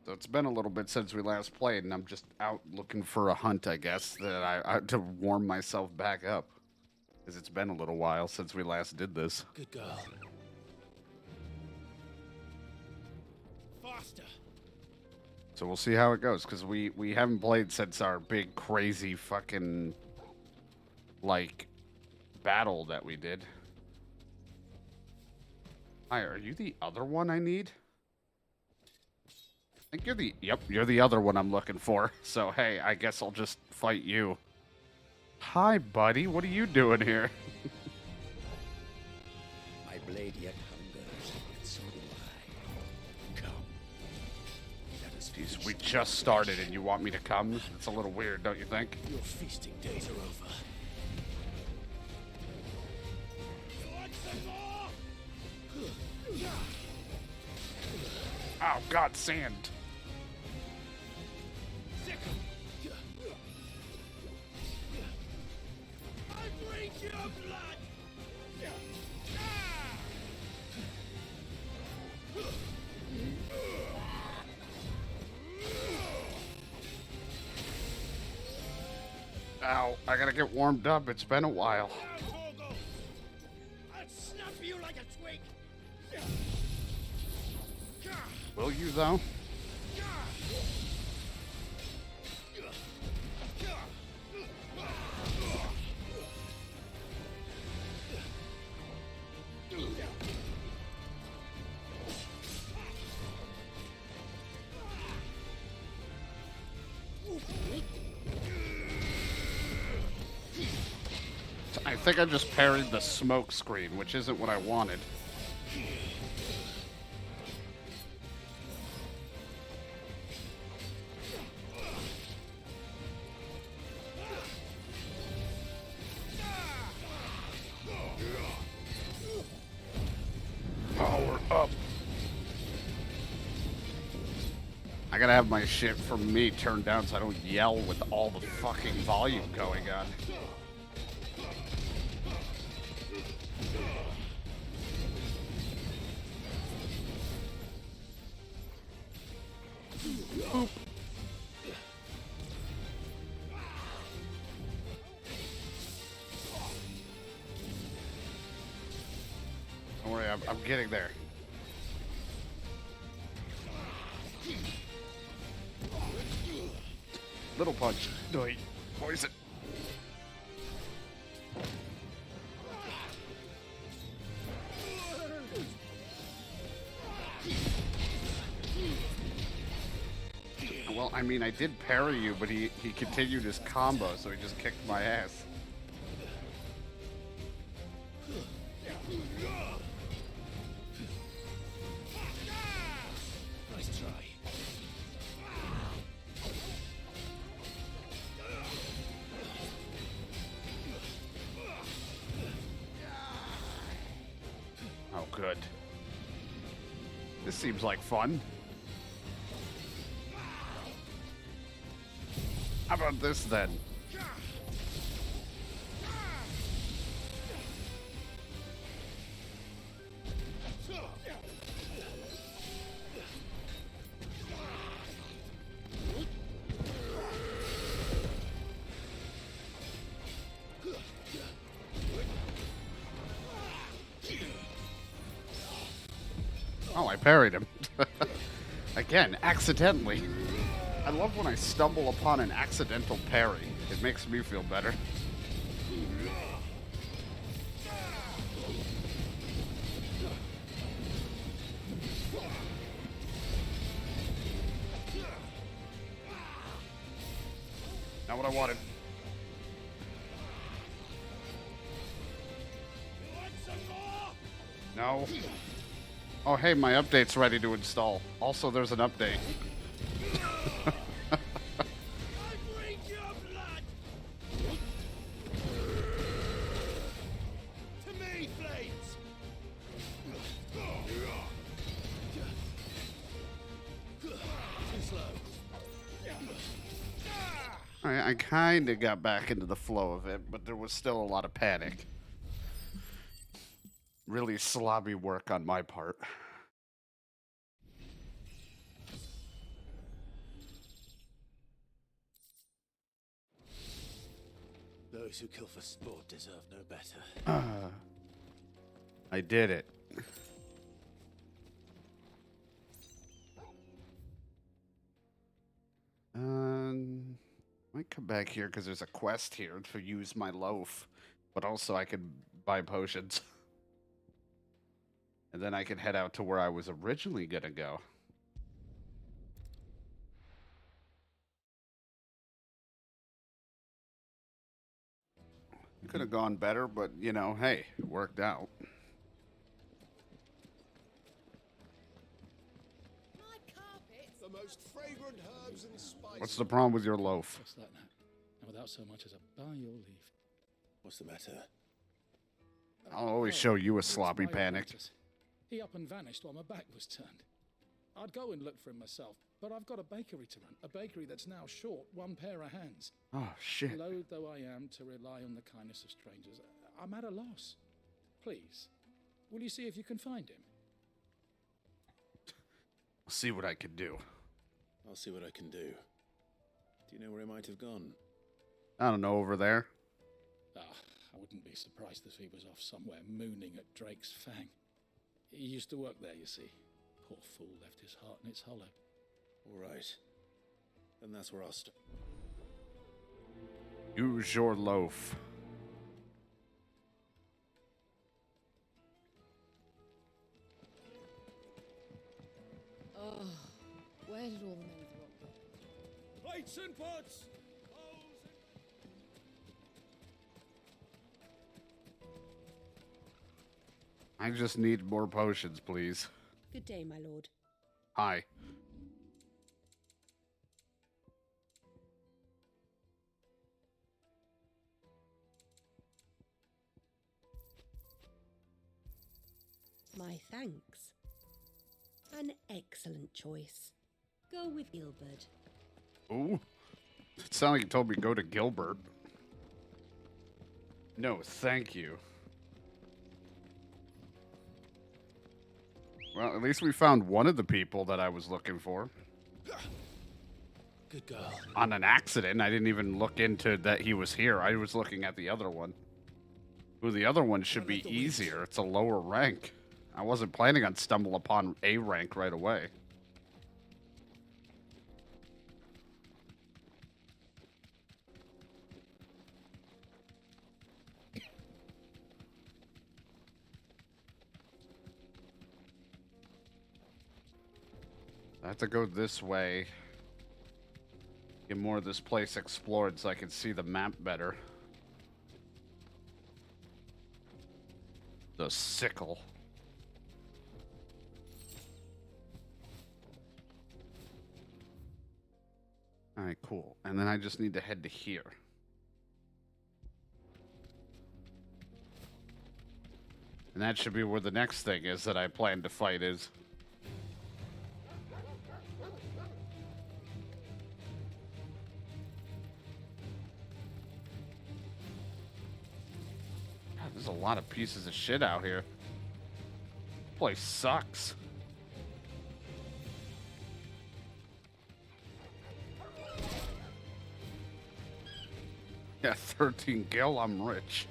So it's been a little bit since we last played, and I'm just out looking for a hunt, I guess, that I to warm myself back up, because it's been a little while since we last did this. Good girl. Faster. So we'll see how it goes, because we haven't played since our big crazy fucking like battle that we did. Hi, are you the other one I need? I think you're the other one I'm looking for. So hey, I guess I'll just fight you. Hi, buddy. What are you doing here? My blade yet hungers, and so do I. Come. Let us Jeez, feast. we just started and you want me to come? It's a little weird, don't you think? Your feasting days are over. Oh God, sand. I bring your blood. Ow, I gotta get warmed up. It's been a while. I'll snap you like a twig. Will you, though? I think I just parried the smoke screen, which isn't what I wanted. Power up. I gotta have my shit for me turned down so I don't yell with all the fucking volume going on. Boop. Don't worry, I'm getting there. Little punch. Wait, poison. Well, I mean, I did parry you, but he continued his combo, so he just kicked my ass. Nice try. Oh, good. This seems like fun. How about this, then? Oh, I parried him. Again, accidentally. I love when I stumble upon an accidental parry. It makes me feel better. Not what I wanted. No. Oh, hey, my update's ready to install. Also, there's an update. I bring your blood. To me, blades. Too slow. I kind of got back into the flow of it, but there was still a lot of panic. Really slobby work on my part. Those who kill for sport deserve no better. I did it. Might come back here because there's a quest here to use my loaf, but also I could buy potions. And then I could head out to where I was originally gonna go. Could have gone better, but you know, hey, it worked out. My carpet. The most fragrant herbs and spices. What's the problem with your loaf? What's that now? And without so much as a by your leave. What's the matter? I'll always show you a It's sloppy my panic. apprentice. He up and vanished while my back was turned. I'd go and look for him myself, but I've got a bakery to run. A bakery that's now short one pair of hands. Oh, shit. Loath though I am to rely on the kindness of strangers, I'm at a loss. Please, will you see if you can find him? I'll see what I can do. I'll see what I can do. Do you know where he might have gone? I don't know, over there. I wouldn't be surprised if he was off somewhere mooning at Drake's Fang. He used to work there, you see. Poor fool left his heart in its hollow. All right. Then that's where I'll stop. Use your loaf. Oh, where did all the men of the rock go? Plates and pots! I just need more potions, please. Good day, my lord. Hi. My thanks. An excellent choice. Go with Gilbert. Ooh. It sounded like you told me to go to Gilbert. No, thank you. Well, at least we found one of the people that I was looking for. Good girl. On an accident. I didn't even look into that he was here. I was looking at the other one. Ooh, the other one should be easier. It's a lower rank. I wasn't planning on stumble upon a rank right away. I have to go this way. Get more of this place explored so I can see the map better. The sickle. Alright, cool. And then I just need to head to here. And that should be where the next thing is that I plan to fight is. God, there's a lot of pieces of shit out here. This place sucks. Yeah, 13 gil, I'm rich.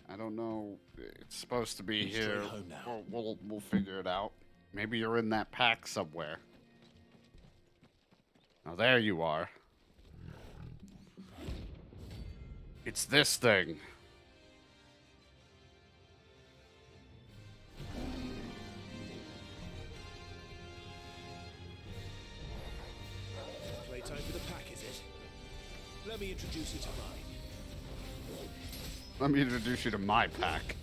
I don't know. It's supposed to be Straight here. home now. We'll figure it out. Maybe you're in that pack somewhere. Now there you are. It's this thing. Playtime for the pack, is it? Let me introduce you to mine. Let me introduce you to my pack.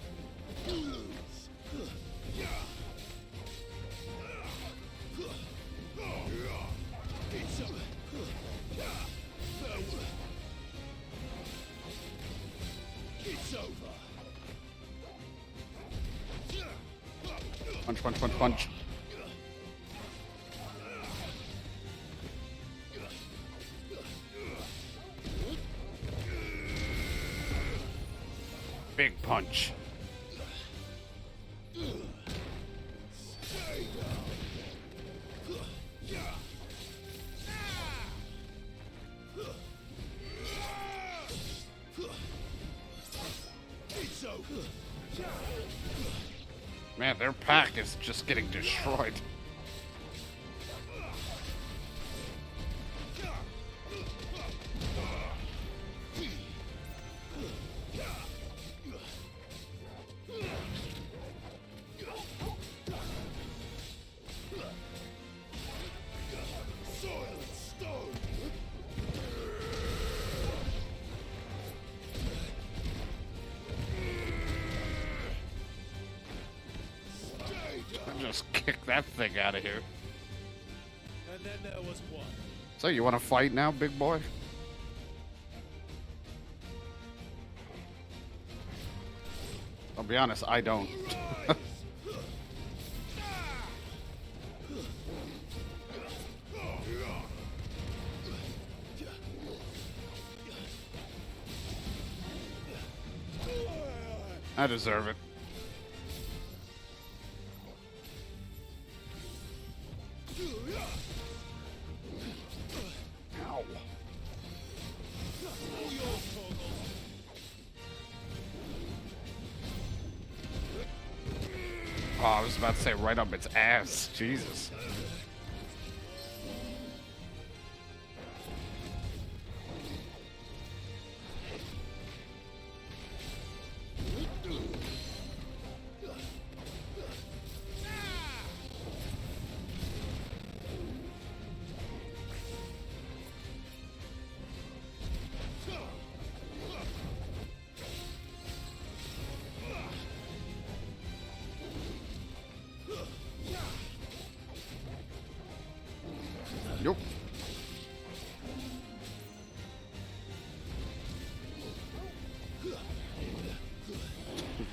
It's over. Punch, punch, punch, punch. Big punch. Man, their pack is just getting destroyed. Just kick that thing out of here. And then there was one. So you want to fight now, big boy? I'll be honest, I don't. I deserve it. Ow. Oh, I was about to say right up its ass. Jesus. Nope.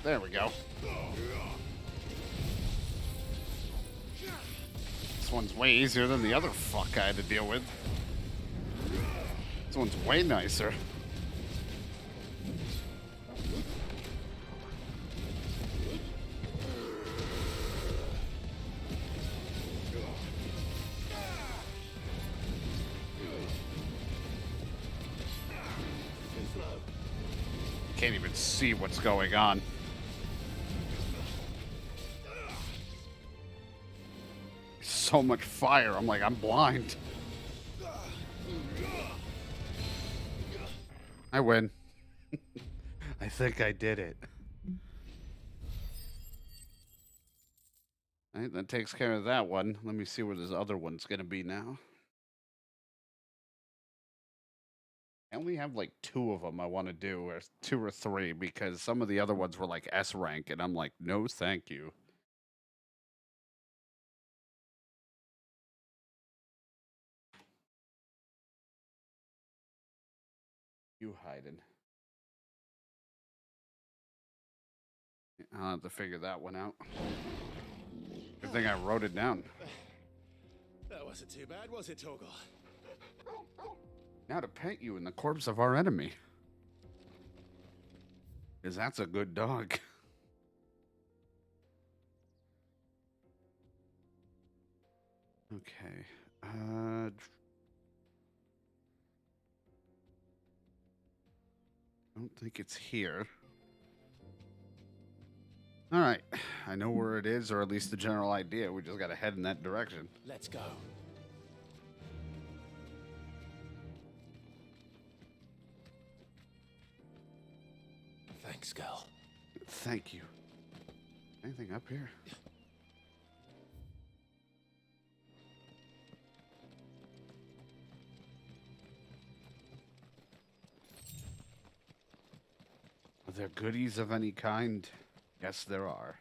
There we go. This one's way easier than the other fuck I had to deal with. This one's way nicer. Can't even see what's going on. So much fire. I'm like, I'm blind. I win. I think I did it. All right, that takes care of that one. Let me see where this other one's going to be now. I only have like 2 of them I want to do, or 2 or 3, because some of the other ones were like S rank, and I'm like, no, thank you. You hiding. I'll have to figure that one out. Good thing I wrote it down. That wasn't too bad, was it, Torgal? Now to pet you in the corpse of our enemy. Because that's a good dog. Okay. I don't think it's here. All right. I know where it is, or at least the general idea. We just got to head in that direction. Let's go. Thanks, girl. Thank you. Anything up here? Are there goodies of any kind? Yes, there are.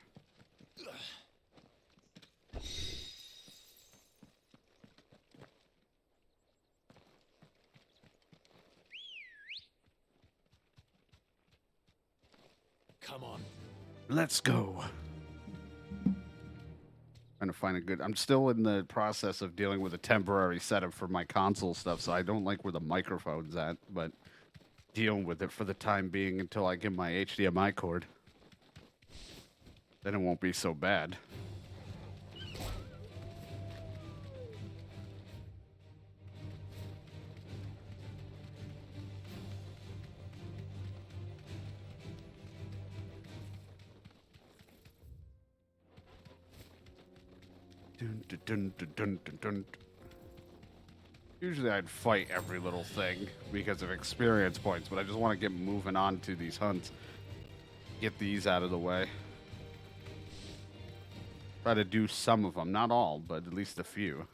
Come on. Let's go. Trying to find a good. I'm still in the process of dealing with a temporary setup for my console stuff, so I don't like where the microphone's at, but dealing with it for the time being until I get my HDMI cord. Then it won't be so bad. Dun, dun, dun, dun, dun, dun, dun. Usually I'd fight every little thing because of experience points, but I just want to get moving on to these hunts. Get these out of the way. Try to do some of them. Not all, but at least a few.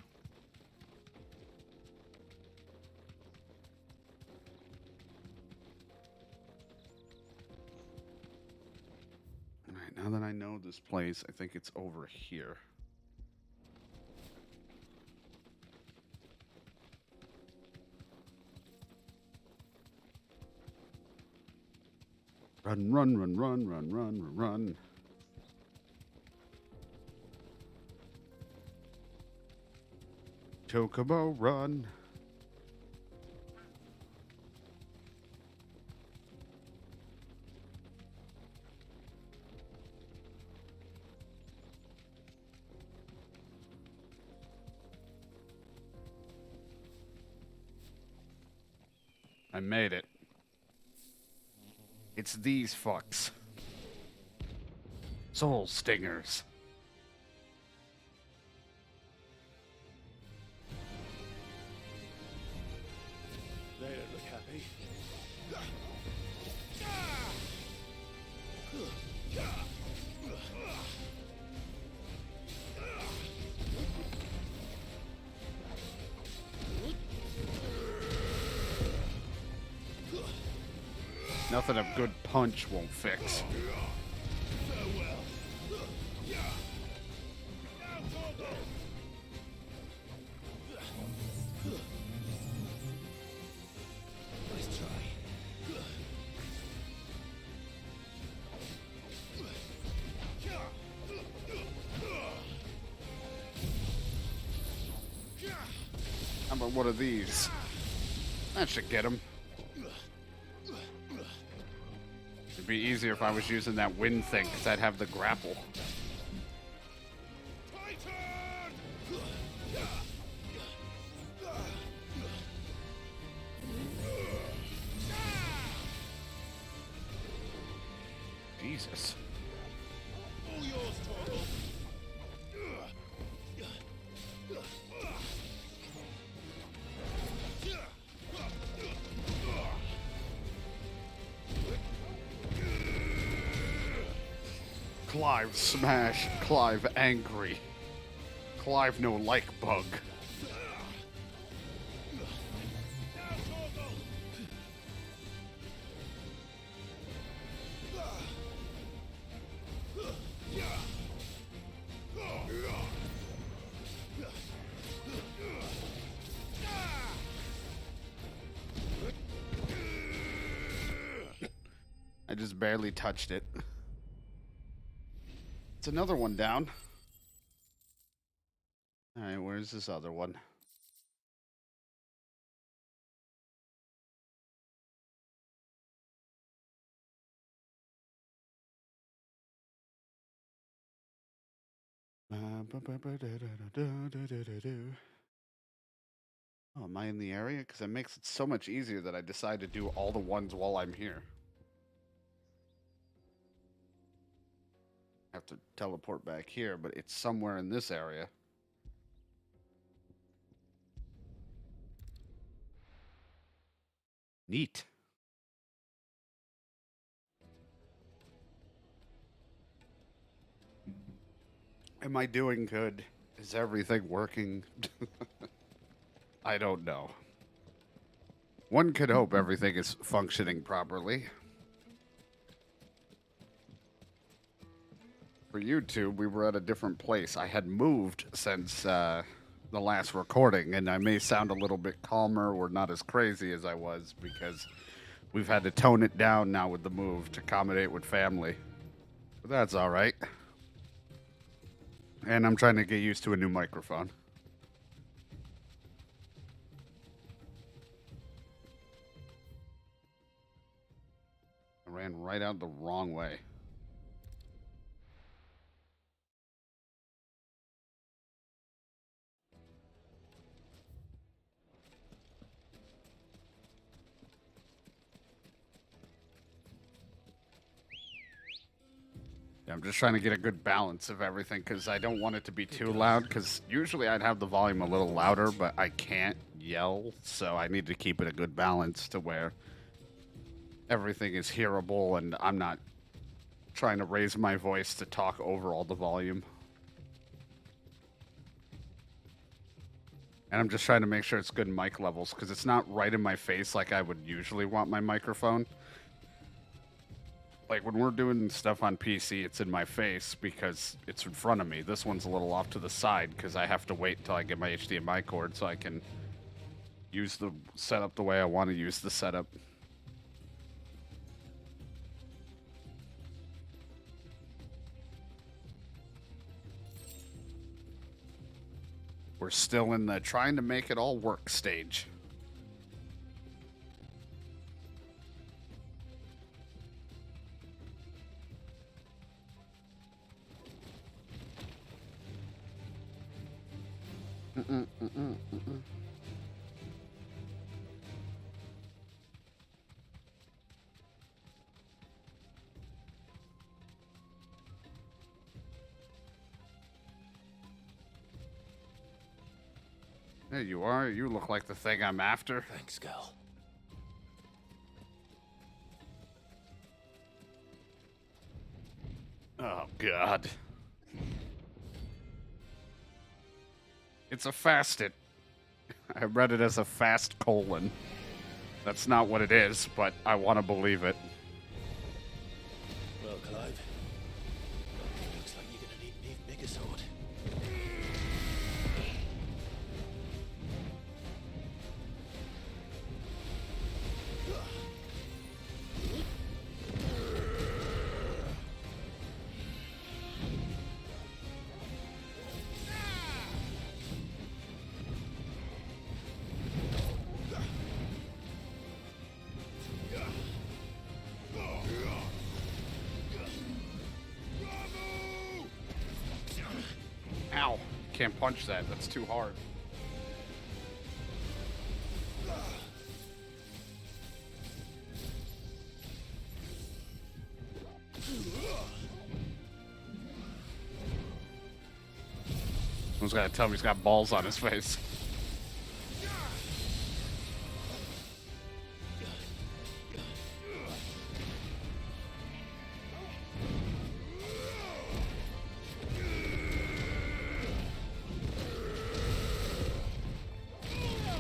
Alright, now that I know this place, I think it's over here. Run, run, run, run, run, run, run, run. Chocobo, run. I made it. It's these fucks. Soul stingers. They don't look happy. Nothing a good punch won't fix. Nice try. How about one of these? That should get him. It'd be easier if I was using that wind thing, because I'd have the grapple. Jesus. Clive smash, Clive angry. Clive no like bug. I just barely touched it. It's another one down. All right, where's this other one? Oh, am I in the area? Because it makes it so much easier that I decide to do all the ones while I'm here. I have to teleport back here, but it's somewhere in this area. Neat. Am I doing good? Is everything working? I don't know. One could hope everything is functioning properly. For YouTube, we were at a different place. I had moved since the last recording, and I may sound a little bit calmer or not as crazy as I was because we've had to tone it down now with the move to accommodate with family. But that's all right. And I'm trying to get used to a new microphone. I ran right out the wrong way. I'm just trying to get a good balance of everything because I don't want it to be too loud. Because usually I'd have the volume a little louder, but I can't yell, so I need to keep it a good balance to where everything is hearable and I'm not trying to raise my voice to talk over all the volume. And I'm just trying to make sure it's good mic levels because it's not right in my face like I would usually want my microphone. Like when we're doing stuff on PC, it's in my face because it's in front of me. This one's a little off to the side because I have to wait until I get my HDMI cord so I can use the setup the way I want to use the setup. We're still in the trying to make it all work stage. There you are. You look like the thing I'm after. Thanks, Gal. Oh, God. It's a fasted. I read it as a fast colon. That's not what it is, but I want to believe it. Well, Clive, looks like you're gonna need an even bigger sword. Ow. Can't punch that. That's too hard. Someone's got to tell me he's got balls on his face.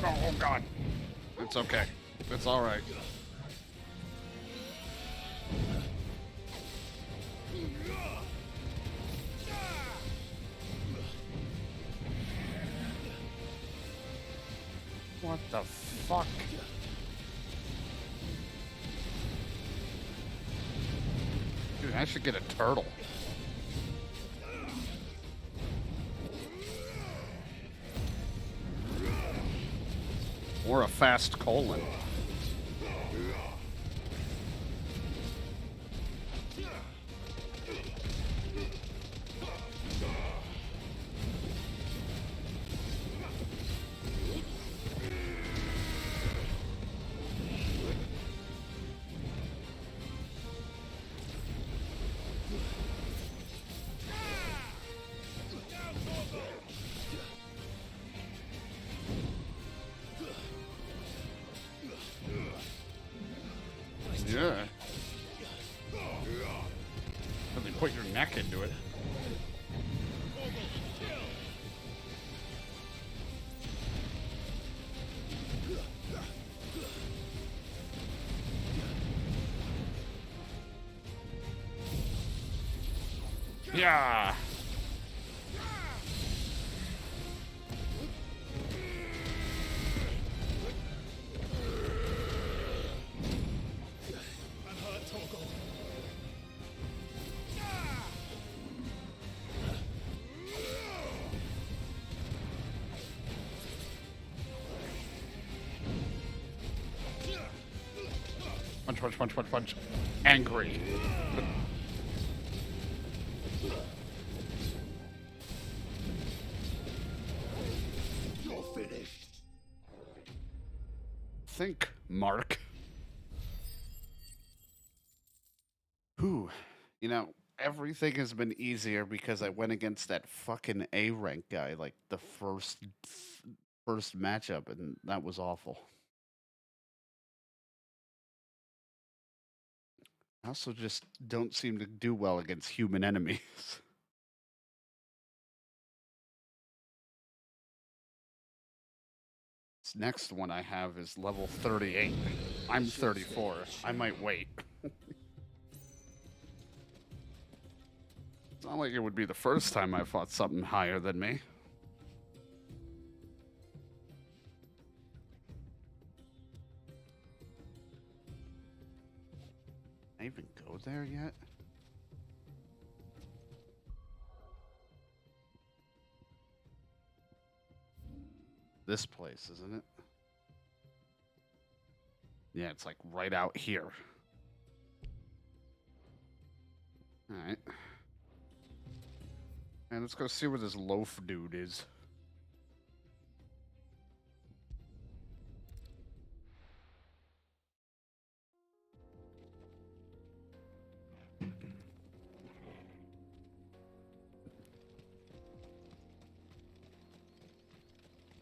Oh, God. It's okay. It's all right. What the fuck? Dude, I should get a turtle. Or a fast colon. Yeah. Really put your neck into it. Yeah. Punch, punch, punch, punch, punch. Angry. You're finished. Think, Mark. Whew. You know, everything has been easier because I went against that fucking A rank guy like the first matchup, and that was awful. I also just don't seem to do well against human enemies. This next one I have is level 38. I'm 34. I might wait. It's not like it would be the first time I fought something higher than me. Can I even go there yet? This place, isn't it? Yeah, it's like right out here. Alright. And let's go see where this loaf dude is.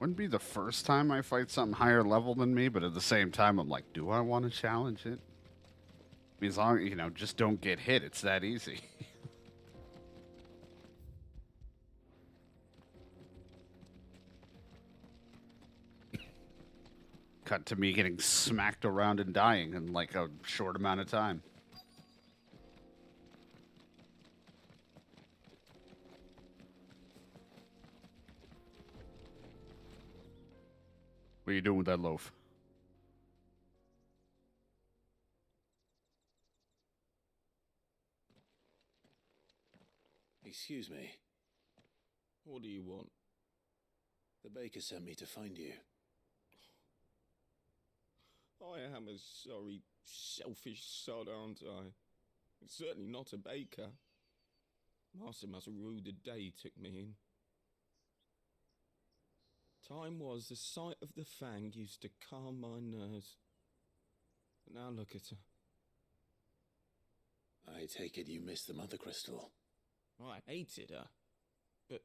Wouldn't be the first time I fight something higher level than me, but at the same time, I'm like, do I want to challenge it? I mean, as long just don't get hit. It's that easy. Cut to me getting smacked around and dying in like a short amount of time. What are you doing with that loaf? Excuse me. What do you want? The baker sent me to find you. I am a sorry, selfish sod, aren't I? Certainly not a baker. Master must rue the day he took me in. Time was the sight of the fang used to calm my nerves. But now look at her. I take it you missed the mother crystal. I hated her, but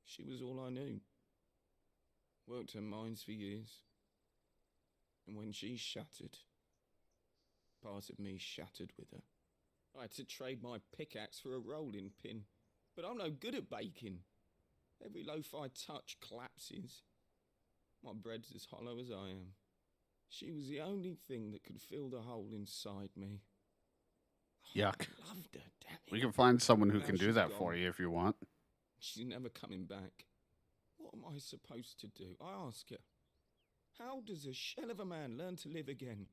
she was all I knew. Worked her mines for years. And when she shattered, part of me shattered with her. I had to trade my pickaxe for a rolling pin, but I'm no good at baking. Every loaf I touch collapses. My bread's as hollow as I am. She was the only thing that could fill the hole inside me. Yuck. I loved her, damn it. We can find someone who Now can do she's that gone. for you if you want. She's never coming back. What am I supposed to do? I ask her. How does a shell of a man learn to live again?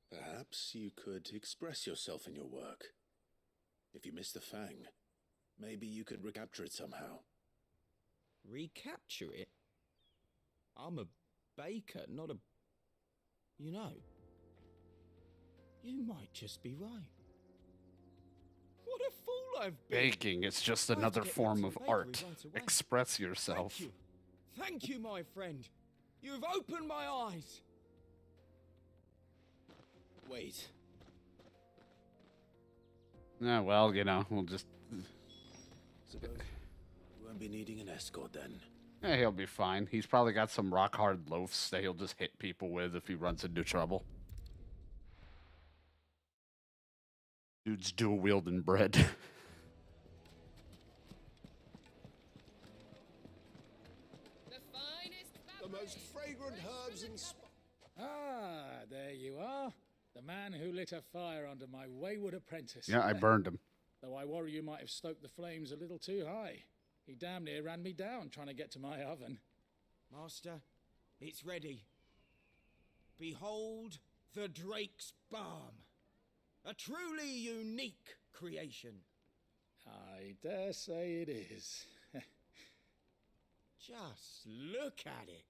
Perhaps you could express yourself in your work. If you miss the fang, maybe you could recapture it somehow. Recapture it? I'm a baker, not a... You know, you might just be right. What a fool I've been! Baking is just I have to another get back form to of the bakery art. right away. Express yourself. Thank you. Thank you, my friend. You've opened my eyes. Wait. Yeah, well, we'll just... Suppose you won't be needing an escort then. Yeah, he'll be fine. He's probably got some rock-hard loafs that he'll just hit people with if he runs into trouble. Dude's dual-wielding bread. The finest The most fabric, fragrant fresh herbs from and the spices. Ah, there you are. The man who lit a fire under my wayward apprentice. Yeah, I burned him. Though I worry you might have stoked the flames a little too high. He damn near ran me down trying to get to my oven. Master, it's ready. Behold the Drake's Balm. A truly unique creation. I dare say it is. Just look at it.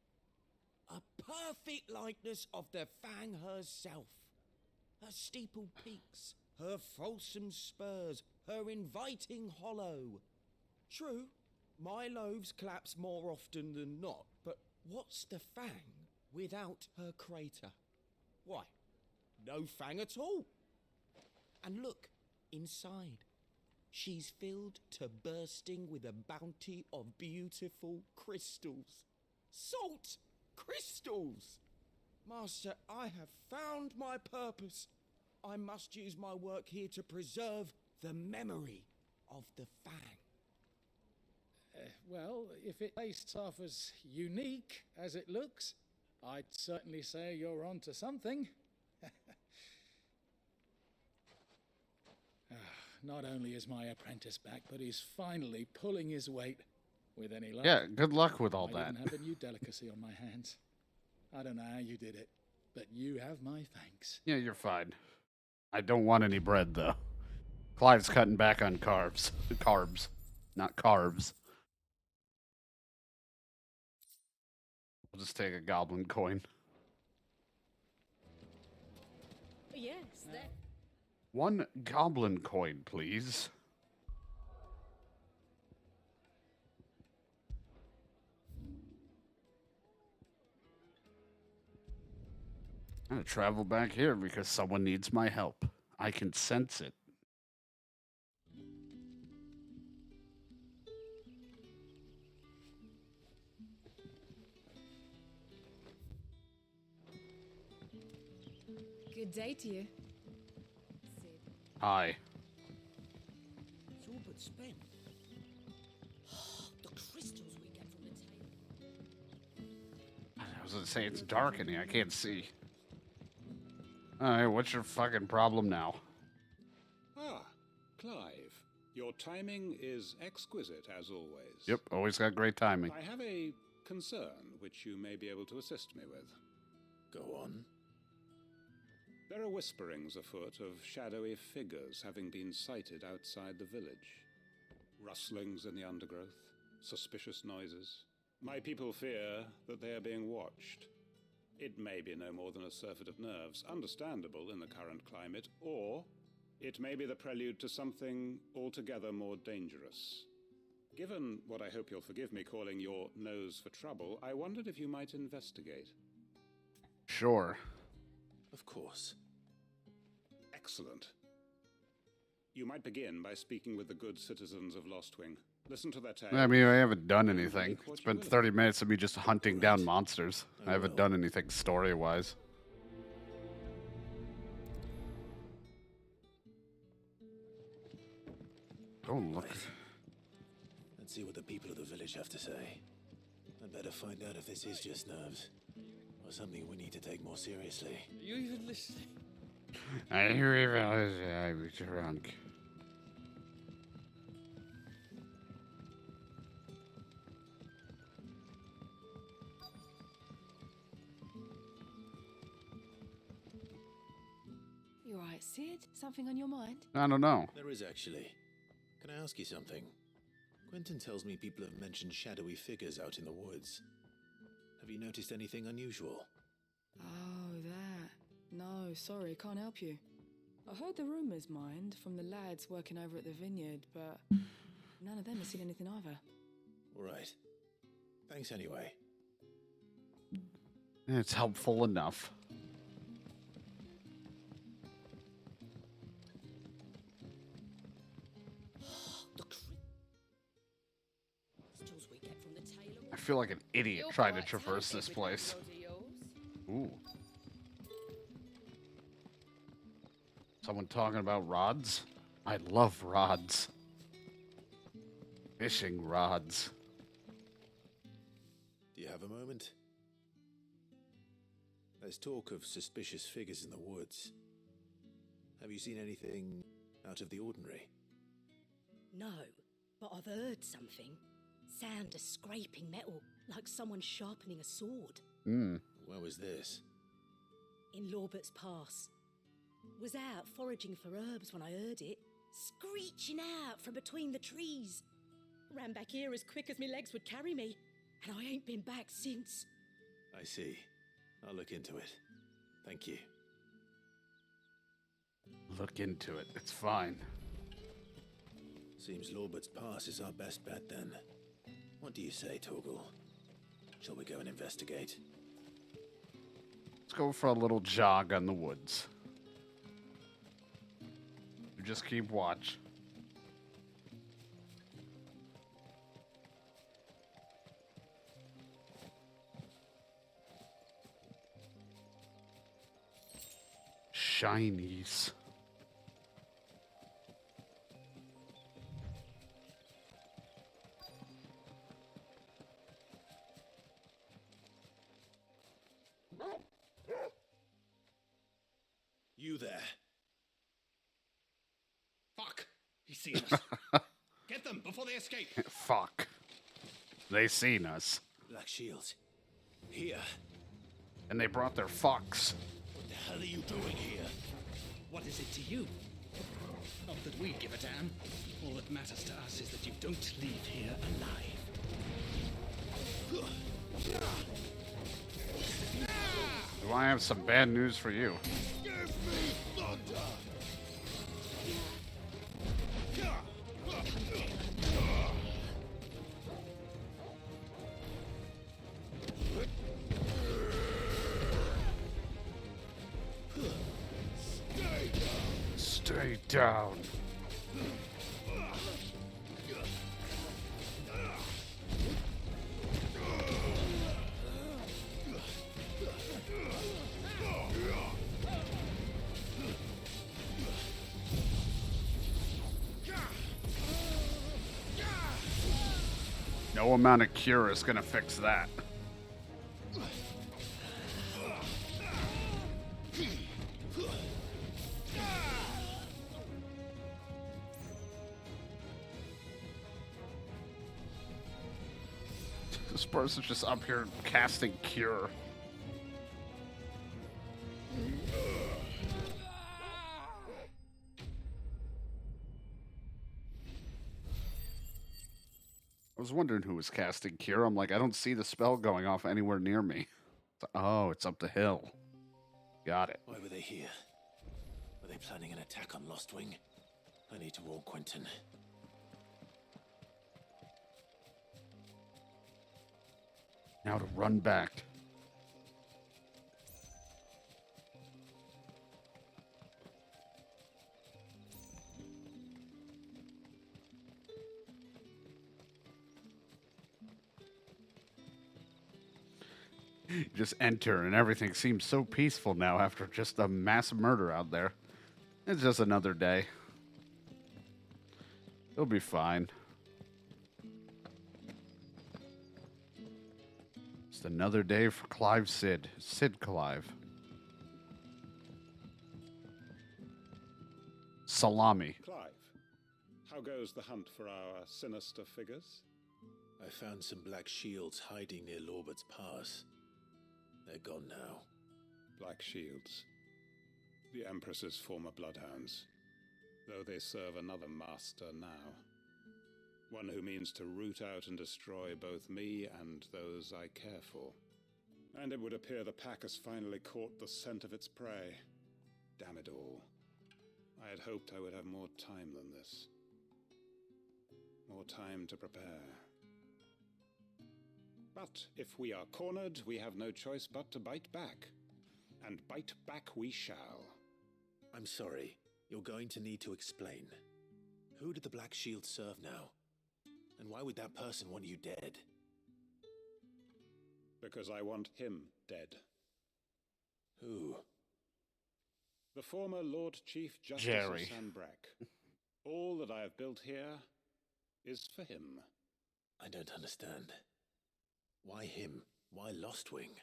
A perfect likeness of the Fang herself. Her steepled peaks, her fulsome spurs, her inviting hollow. True, my loaves collapse more often than not, but what's the Fang without her crater? Why, no Fang at all. And look, inside. She's filled to bursting with a bounty of beautiful crystals. Salt crystals! Master, I have found my purpose. I must use my work here to preserve the memory of the Fang. Well, if it tastes half as unique as it looks, I'd certainly say you're onto something. Not only is my apprentice back, but he's finally pulling his weight. With any luck. Yeah, good luck with all I that. even have a new delicacy on my hands. I don't know how you did it, but you have my thanks. Yeah, you're fine. I don't want any bread, though. Clive's cutting back on carbs. Carbs, not carbs. I'll just take a goblin coin. Yes, that. One goblin coin, please. I'm gonna travel back here because someone needs my help. I can sense it. Good day to you. Sid. Hi. It's all but spent. The crystals we get from the table. I was gonna say it's dark in here. I can't see. Alright, what's your fucking problem now? Ah, Clive. Your timing is exquisite, as always. Yep, always got great timing. I have a concern which you may be able to assist me with. Go on. There are whisperings afoot of shadowy figures having been sighted outside the village. Rustlings in the undergrowth, suspicious noises. My people fear that they are being watched. It may be no more than a surfeit of nerves, understandable in the current climate, or it may be the prelude to something altogether more dangerous. Given what I hope you'll forgive me calling your nose for trouble, I wondered if you might investigate. Sure. Of course. Excellent. You might begin by speaking with the good citizens of Lostwing. Listen to their tales. I mean, I haven't done anything. It's been 30 minutes of me just hunting down monsters. I haven't done anything story-wise. Oh, look. Let's see what the people of the village have to say. I'd better find out if this is just nerves, or something we need to take more seriously. Are you even listening? I was drunk. You alright, Sid? Something on your mind? I don't know. There is actually. Can I ask you something? Quentin tells me people have mentioned shadowy figures out in the woods. Have you noticed anything unusual? Oh, that. No, sorry, can't help you. I heard the rumours, mind, from the lads working over at the vineyard, but none of them have seen anything either. Right. Thanks anyway. It's helpful enough. Crystals we get from the tail of... I feel like an idiot trying to traverse this place. Ooh. Someone talking about rods? I love rods. Fishing rods. Do you have a moment? There's talk of suspicious figures in the woods. Have you seen anything out of the ordinary? No, but I've heard something. Sound of scraping metal, like someone sharpening a sword. Where was this? In Lorbert's Pass. Was out foraging for herbs when I heard it, screeching out from between the trees. Ran back here as quick as my legs would carry me, and I ain't been back since. I see. I'll look into it. Thank you. Look into it. It's fine. Seems Lorbert's Pass is our best bet then. What do you say, Torgal? Shall we go and investigate? Let's go for a little jog on the woods. You just keep watch. Shinies. You there. Fuck! He's seen us. Get them before they escape. Fuck. They seen us. Black Shields. Here. And they brought their fucks. What the hell are you doing here? What is it to you? Not that we give a damn. All that matters to us is that you don't leave here alive. Do I have some bad news for you? Give me thunder! Stay down. No amount of cure is gonna fix that. This person's just up here casting cure. I was wondering who was casting cure. I'm like, I don't see the spell going off anywhere near me. Oh, it's up the hill. Got it. Why were they here? Were they planning an attack on Lost Wing? I need to warn Quentin. Now to run back. You just enter and everything seems so peaceful now after just a mass murder out there. It's just another day. It'll be fine. Just another day for Clive Sid. Sid Clive. Salami. Clive, how goes the hunt for our sinister figures? I found some black shields hiding near Lorbert's Pass. They're gone now. Black Shields. The Empress's former bloodhounds. Though they serve another master now. One who means to root out and destroy both me and those I care for. And it would appear the pack has finally caught the scent of its prey. Damn it all. I had hoped I would have more time than this. More time to prepare. But if we are cornered, we have no choice but to bite back. And bite back we shall. I'm sorry. You're going to need to explain. Who did the Black Shield serve now? And why would that person want you dead? Because I want him dead. Who? The former Lord Chief Justice Jerry. of Sanbreck. All that I have built here is for him. I don't understand. Why him? Why Lost Wing?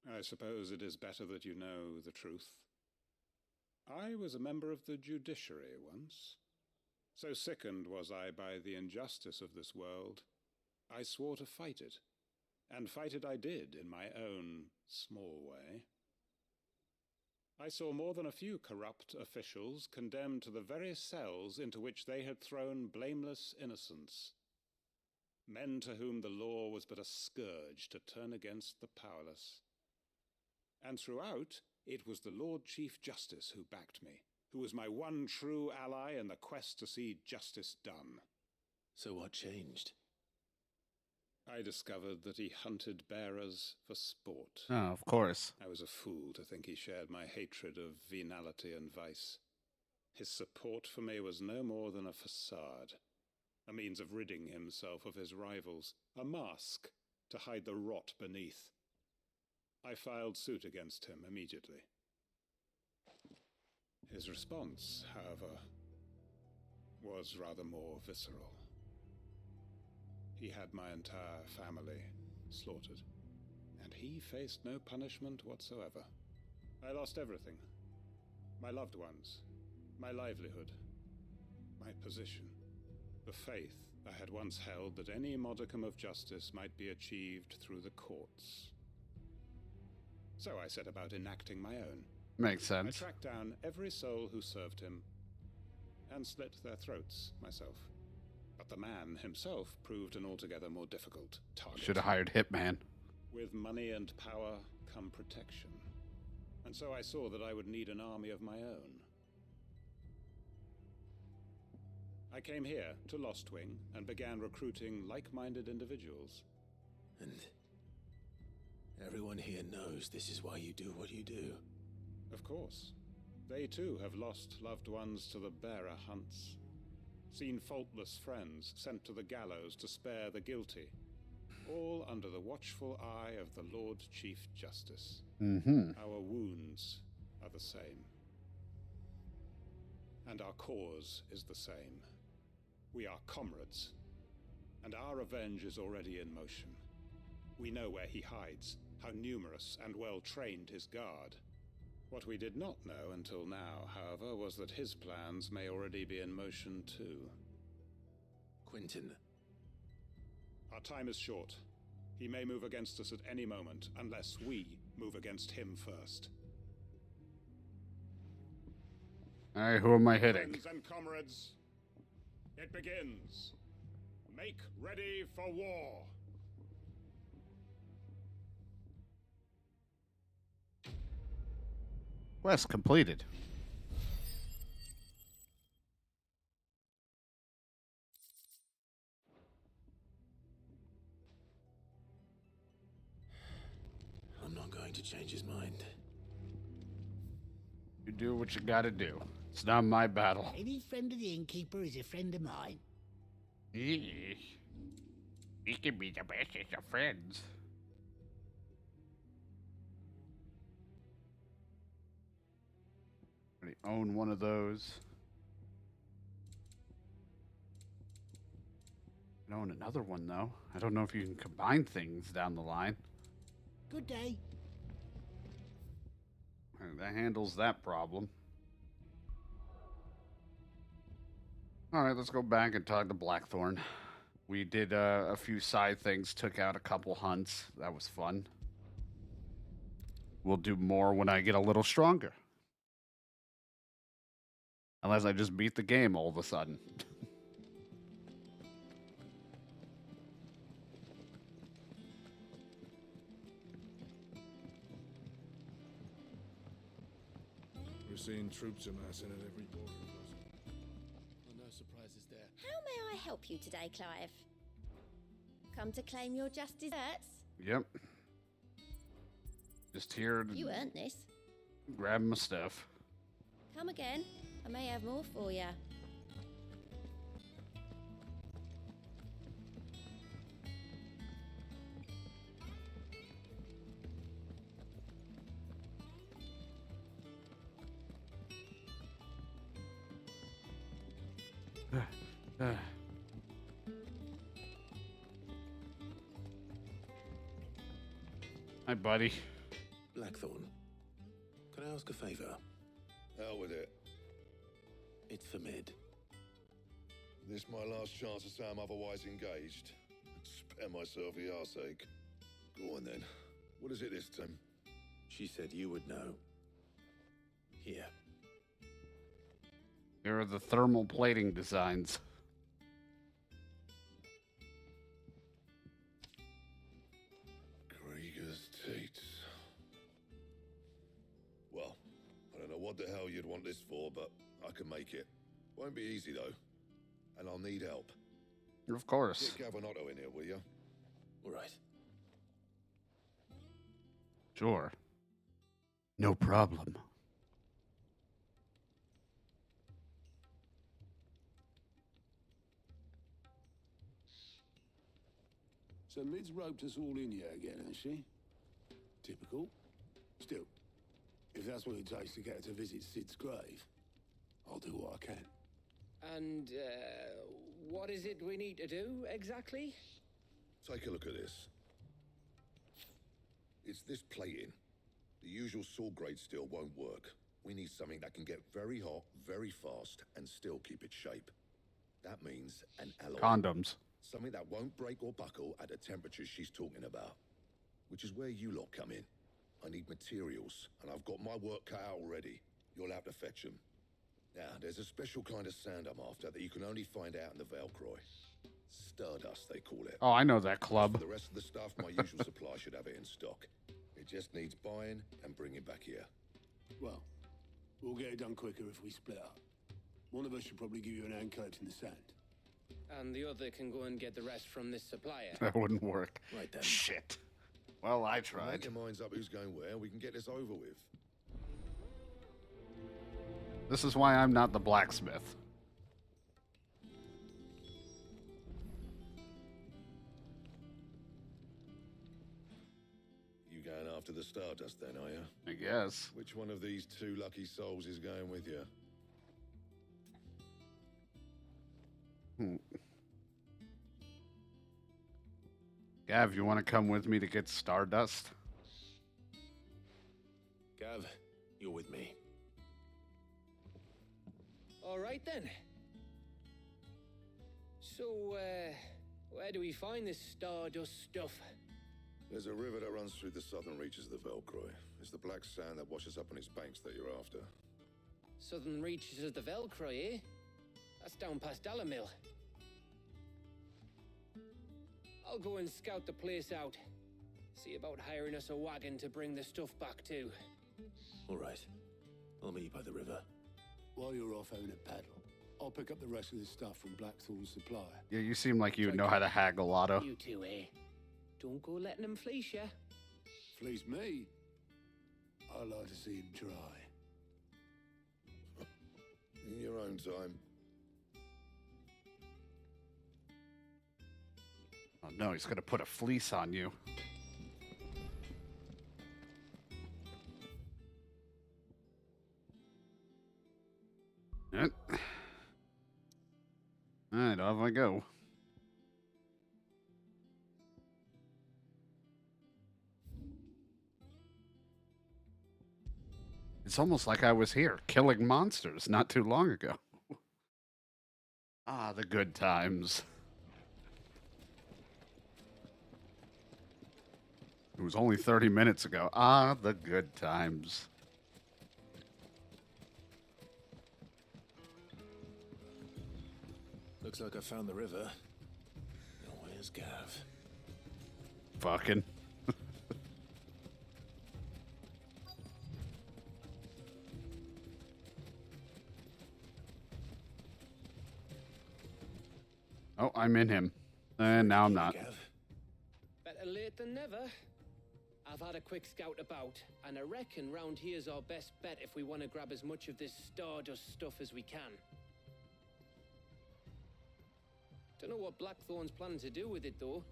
I suppose it is better that you know the truth. I was a member of the judiciary once. So sickened was I by the injustice of this world, I swore to fight it. And fight it I did in my own small way. I saw more than a few corrupt officials condemned to the very cells into which they had thrown blameless innocents. Men to whom the law was but a scourge to turn against the powerless. And throughout, it was the Lord Chief Justice who backed me, who was my one true ally in the quest to see justice done. So what changed? I discovered that he hunted bearers for sport. Oh, of course. I was a fool to think he shared my hatred of venality and vice. His support for me was no more than a facade, a means of ridding himself of his rivals, a mask to hide the rot beneath. I filed suit against him immediately. His response, however, was rather more visceral. He had my entire family slaughtered, and he faced no punishment whatsoever. I lost everything. My loved ones, my livelihood, my position, the faith I had once held that any modicum of justice might be achieved through the courts. So I set about enacting my own. Makes I sense. tracked down every soul who served him and slit their throats myself. But the man himself proved an altogether more difficult target. Should have hired Hitman. With money and power come protection. And so I saw that I would need an army of my own. I came here to Lostwing and began recruiting like-minded individuals. And everyone here knows this is why you do what you do. Of course. They too have lost loved ones to the bearer hunts. Seen faultless friends sent to the gallows to spare the guilty. All under the watchful eye of the Lord Chief Justice. Mm-hmm. Our wounds are the same. And our cause is the same. We are comrades. And our revenge is already in motion. We know where he hides, how numerous and well-trained his guard. What we did not know until now, however, was that his plans may already be in motion too. Quentin. Our time is short. He may move against us at any moment, unless we move against him first. Alright, who am I hitting? Friends and comrades, it begins. Make ready for war. Quest completed. I'm not going to change his mind. You do what you gotta do. It's not my battle. Any friend of the innkeeper is a friend of mine. We can be the bestest of friends. I own one of those. I own another one though. I don't know if you can combine things down the line. Good day. That handles that problem. Alright, let's go back and talk to Blackthorn. We did a few side things, took out a couple hunts. That was fun. We'll do more when I get a little stronger. Unless I just beat the game all of a sudden. We're seeing troops amassing at every border crossing. Oh, no surprises there. How may I help you today, Clive? Come to claim your just desserts? Yep. Just here to You earned this. grab my stuff. Come again. I may have more for you. Hi, buddy. Blackthorn, can I ask a favor? Out with it. It's for Mid. This my last chance to say I'm otherwise engaged. Spare myself the arseache. Go on then. What is it this time? She said you would know. Here. Here are the thermal plating designs. Krieger's teats. Well, I don't know what the hell you'd want this for, but I can make it. Won't be easy though. And I'll need help. Of course. Get Gavin Otto in here, will you? All right. Sure. No problem. So Mid's roped us all in here again, has she? Typical. Still, if that's what it takes to get her to visit Sid's grave, I'll do what I can. And, what is it we need to do, exactly? Take a look at this. It's this plating. The usual saw grade steel won't work. We need something that can get very hot, very fast, and still keep its shape. That means an alloy. Condoms. Something that won't break or buckle at the temperatures she's talking about. Which is where you lot come in. I need materials, and I've got my work cut out already. You'll have to fetch them. Now, there's a special kind of sand I'm after that you can only find out in the Velcroy. Stardust, they call it. Oh, I know that For club. the rest of the stuff, my usual supply should have it in stock. It just needs buying and bringing back here. Well, we'll get it done quicker if we split up. One of us should probably give you an hand collecting the sand. And the other can go and get the rest from this supplier. That wouldn't work. Right then. Shit. Well, I Make tried. your minds up who's going where, we can get this over with. This is why I'm not the blacksmith. You going after the Stardust then, are you? I guess. Which one of these two lucky souls is going with you? Gav, you want to come with me to get Stardust? Gav, you're with me. All right, then. So, where do we find this Stardust stuff? There's a river that runs through the southern reaches of the Velcroy. It's the black sand that washes up on its banks that you're after. Southern reaches of the Velcroy, eh? That's down past Dalamil. I'll go and scout the place out. See about hiring us a wagon to bring the stuff back to. All right. I'll meet you by the river. While you're off having a paddle, I'll pick up the rest of the stuff from Blackthorn's supply. Yeah, you seem like you would know how to haggle, Otto. You two, eh? Don't go letting them fleece ya. Fleece me? I like to see him try. In your own time. Oh no, he's gonna put a fleece on you. Alright, off I go. It's almost like I was here, killing monsters not too long ago. Ah, the good times. It was only 30 minutes ago. Ah, the good times. Looks like I found the river. Now where's Gav? Fucking. Oh, I'm in him. And now I'm not. Better late than never. I've had a quick scout about, and I reckon round here's our best bet if we want to grab as much of this Stardust stuff as we can. Don't know what Blackthorn's planning to do with it, though.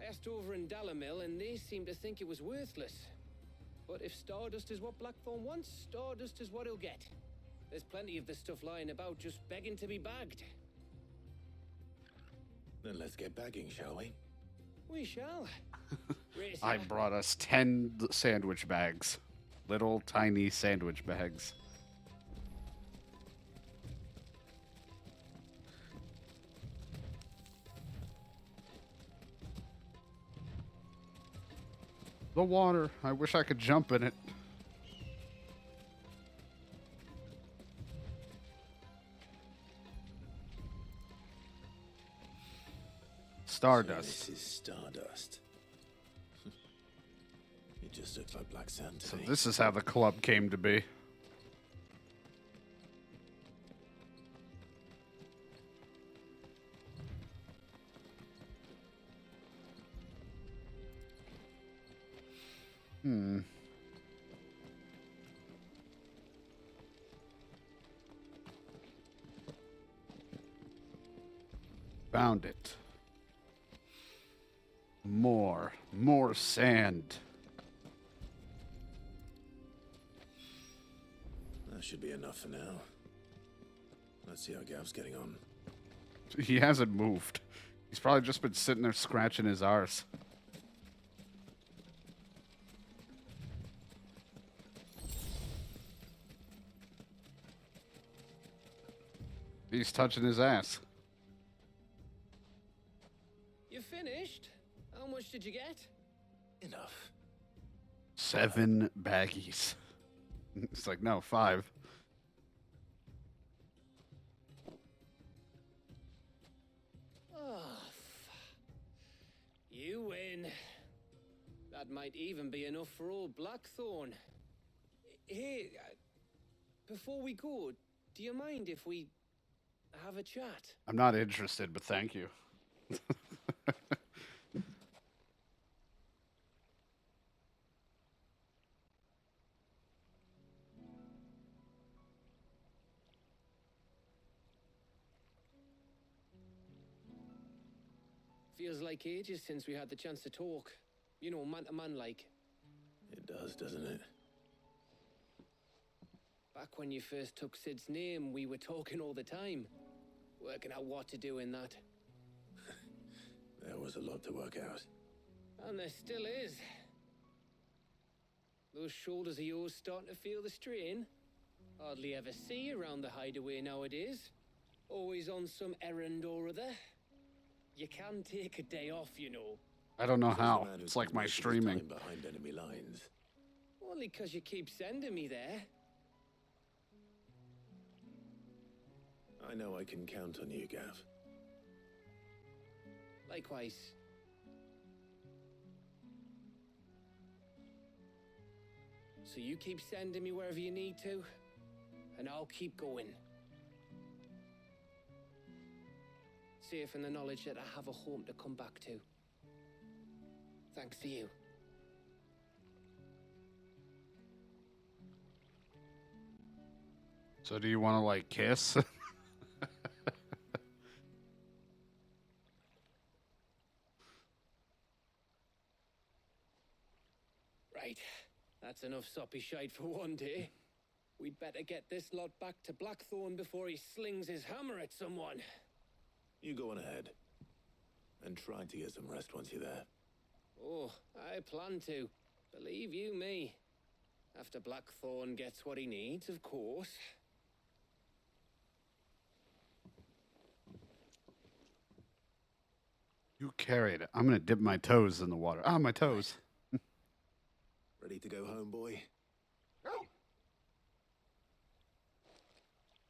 I asked over in Dalamil, and they seem to think it was worthless. But if Stardust is what Blackthorn wants, Stardust is what he'll get. There's plenty of this stuff lying about, just begging to be bagged. Then let's get bagging, shall we? We shall. I brought us 10 sandwich bags. Little tiny sandwich bags. The water. I wish I could jump in it. Stardust. So this is Stardust. It just looks like black sand to So me. this is how the club came to be. Hmm. Found it. More sand. That should be enough for now. Let's see how Gav's getting on. He hasn't moved. He's probably just been sitting there scratching his arse. He's touching his ass. You finished? How much did you get? Enough. 7 baggies. It's like, no, 5. Oh, you win. That might even be enough for old Blackthorn. Hey, before we go, do you mind if we have a chat? I'm not interested, but thank you. Feels like ages since we had the chance to talk. You know, man to man like. It does, doesn't it? Back when you first took Sid's name, we were talking all the time. Working out what to do in that. There was a lot to work out. And there still is. Those shoulders of yours starting to feel the strain. Hardly ever see you around the hideaway nowadays. Always on some errand or other. You can take a day off, you know. I don't know how. It's like my streaming. Behind enemy lines. Only 'cause you keep sending me there. I know I can count on you, Gav. Likewise. So you keep sending me wherever you need to, and I'll keep going. Safe in the knowledge that I have a home to come back to. Thanks to you. So do you want to, like, kiss? Right. That's enough soppy shite for one day. We'd better get this lot back to Blackthorn before he slings his hammer at someone. You go on ahead. And try to get some rest once you're there. Oh, I plan to. Believe you me. After Blackthorn gets what he needs, of course. You carried it. I'm going to dip my toes in the water. Ah, my toes. Ready to go home, boy?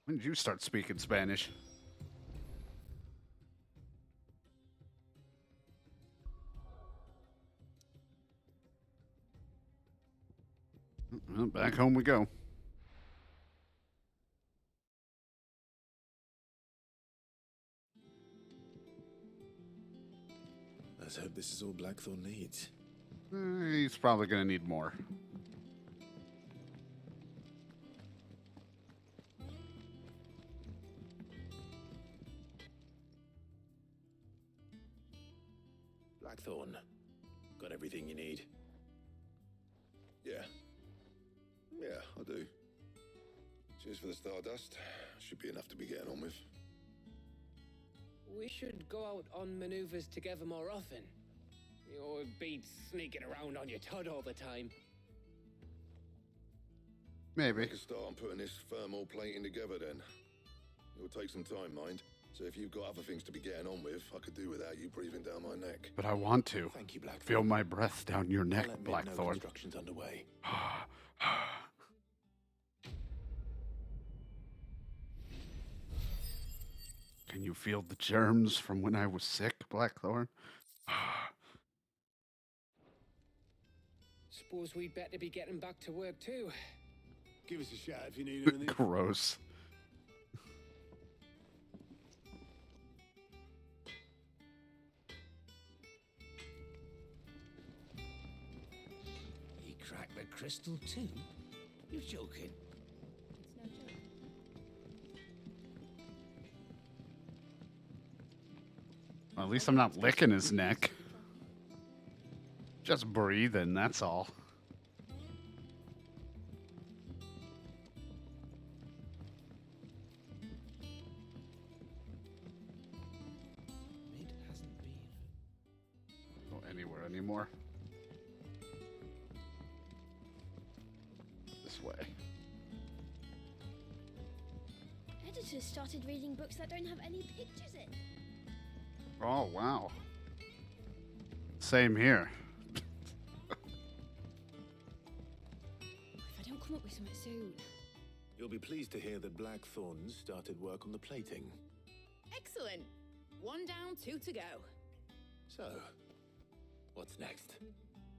When did you start speaking Spanish? Well, back home we go. Let's hope this is all Blackthorn needs. He's probably going to need more. Blackthorn, got everything you need? Yeah. Yeah, I do. Cheers for the Stardust. Should be enough to be getting on with. We should go out on maneuvers together more often. You know, it beats sneaking around on your tud all the time. Maybe. We can start on putting this thermal plating together then. It'll take some time, mind. So if you've got other things to be getting on with, I could do without you breathing down my neck. But I want to. Thank you, Blackthorn. Feel my breath down your neck, Let me know Blackthorn. construction's underway. Can you feel the germs from when I was sick, Blackthorn? Suppose we'd better be getting back to work too. Give us a shout if you need anything. Gross. crack the crystal too? You're joking. It's no joke. Well, at least I'm not licking his neck. Just breathing, that's all. Mid hasn't been. Go anywhere anymore. This way. Editors started reading books that don't have any pictures in. Oh, wow. Same here. If I don't come up with something soon. You'll be pleased to hear that Blackthorn started work on the plating. Excellent. 1 down, 2 to go. So, what's next?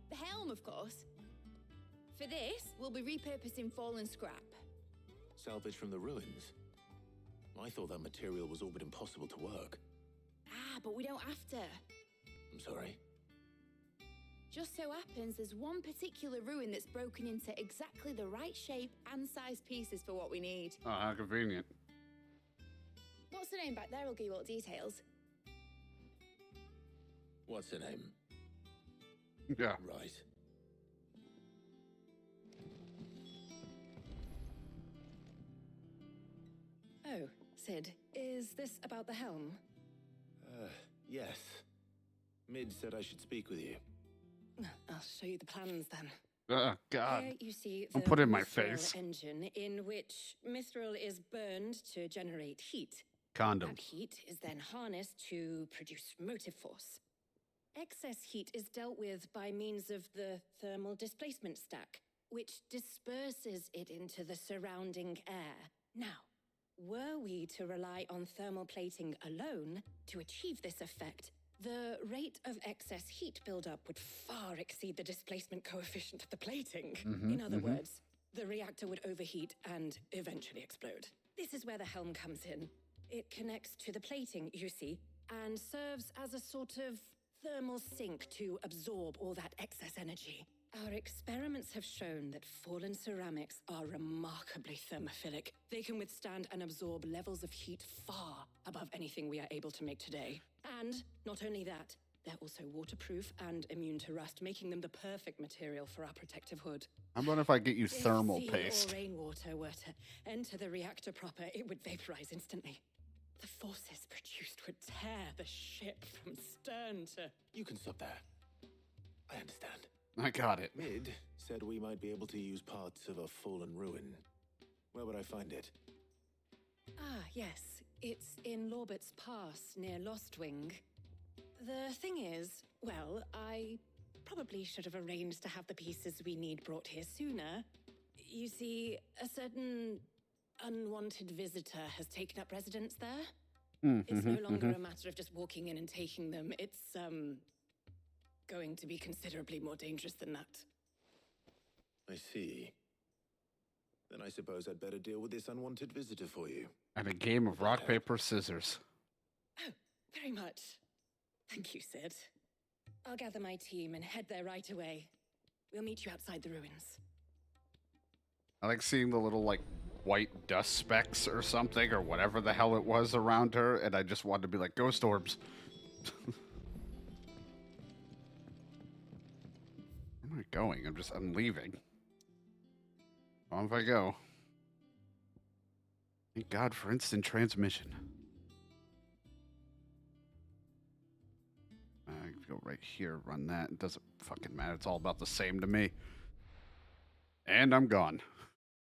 The helm, of course. For this, we'll be repurposing fallen scrap. Salvage from the ruins? I thought that material was all but impossible to work. Ah, but we don't have to. I'm sorry. Just so happens there's one particular ruin that's broken into exactly the right shape and size pieces for what we need. Oh, how convenient. What's the name back there? I'll give you all the details. What's her name? Yeah. Right. Oh, Sid, is this about the helm? Yes. Mid said I should speak with you. I'll show you the plans then. Oh, God. Here you see Don't the put it in my Mithril face. engine in which mithril is burned to generate heat. Condom. That heat is then harnessed to produce motive force. Excess heat is dealt with by means of the thermal displacement stack, which disperses it into the surrounding air. Now, were we to rely on thermal plating alone to achieve this effect, the rate of excess heat buildup would far exceed the displacement coefficient of the plating. In other words, the reactor would overheat and eventually explode. This is where the helm comes in. It connects to the plating, you see, and serves as a sort of thermal sink to absorb all that excess energy. Our experiments have shown that fallen ceramics are remarkably thermophilic. They can withstand and absorb levels of heat far above anything we are able to make today. And not only that, they're also waterproof and immune to rust, making them the perfect material for our protective hood. How about if I get you thermal If sea paste? or rainwater were to enter the reactor proper, it would vaporize instantly. The forces produced would tear the ship from stern to... You can stop there. I understand. I got it. Mid said we might be able to use parts of a fallen ruin. Where would I find it? Ah, yes. It's in Lorbert's Pass, near Lostwing. The thing is, well, I probably should have arranged to have the pieces we need brought here sooner. You see, a certain unwanted visitor has taken up residence there. It's no longer a matter of just walking in and taking them. It's, going to be considerably more dangerous than that. I see. Then I suppose I'd better deal with this unwanted visitor for you. And a game of rock, paper, scissors. Oh, very much. Thank you, Sid. I'll gather my team and head there right away. We'll meet you outside the ruins. I like seeing the little, like, white dust specks or something, or whatever the hell it was around her, and I just wanted to be like, ghost orbs. Where am I going? I'm leaving. On I go. Thank God for instant transmission. I go right here, run that. It doesn't fucking matter. It's all about the same to me. And I'm gone.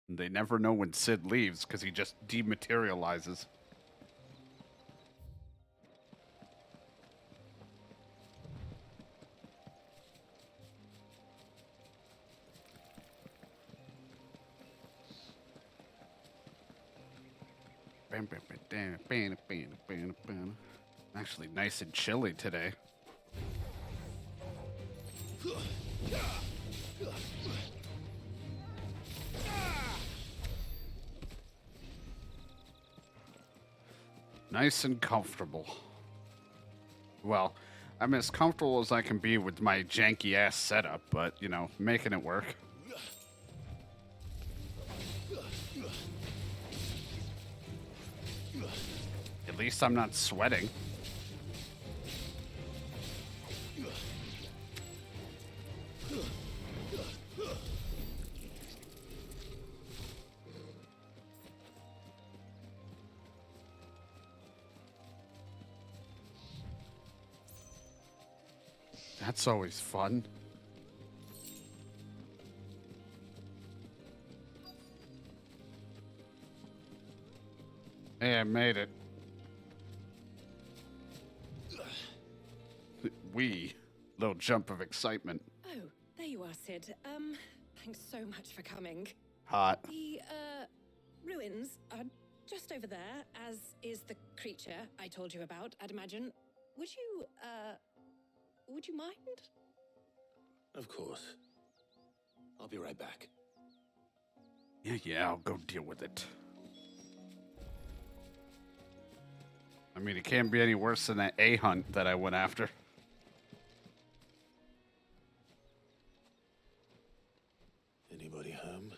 They never know when Sid leaves because he just dematerializes. Actually nice and chilly today. Nice and comfortable. Well, I'm as comfortable as I can be with my janky ass setup, but, you know, making it work. At least I'm not sweating. That's always fun. Hey, I made it. Little jump of excitement. Oh, there you are, Sid. Thanks so much for coming. Hot. The, ruins are just over there, as is the creature I told you about, I'd imagine. Would you mind? Of course. I'll be right back. Yeah, I'll go deal with it. I mean, it can't be any worse than that A hunt that I went after. Anybody home?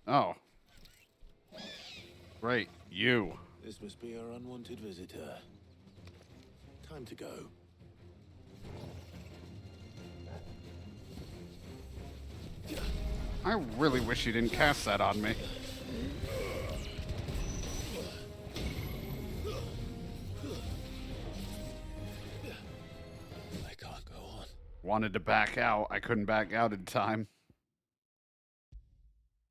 Oh. Great, you. This must be our unwanted visitor. Time to go. I really wish you didn't cast that on me. I can't go on. Wanted to back out. I couldn't back out in time.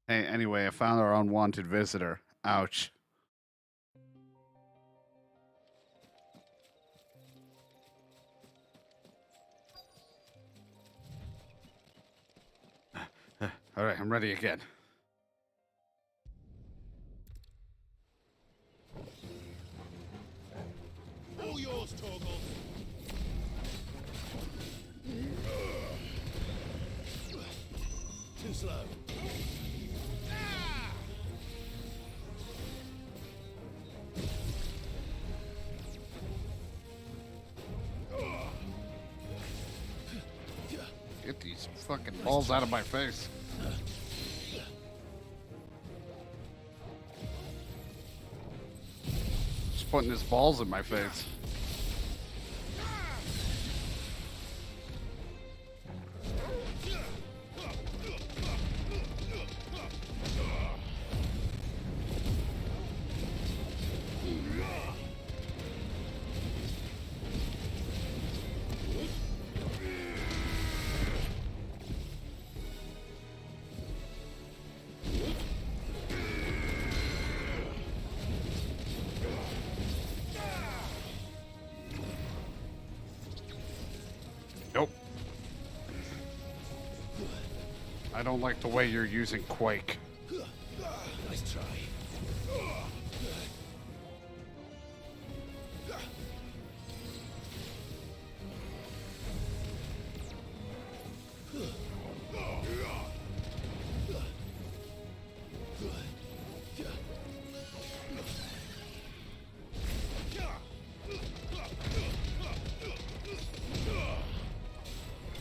Hey, anyway, I found our unwanted visitor. Ouch. All right, I'm ready again. All yours, Torgal. Too slow. Get these fucking balls out of my face. Just putting his balls in my face. Nope. I don't like the way you're using Quake. Nice try.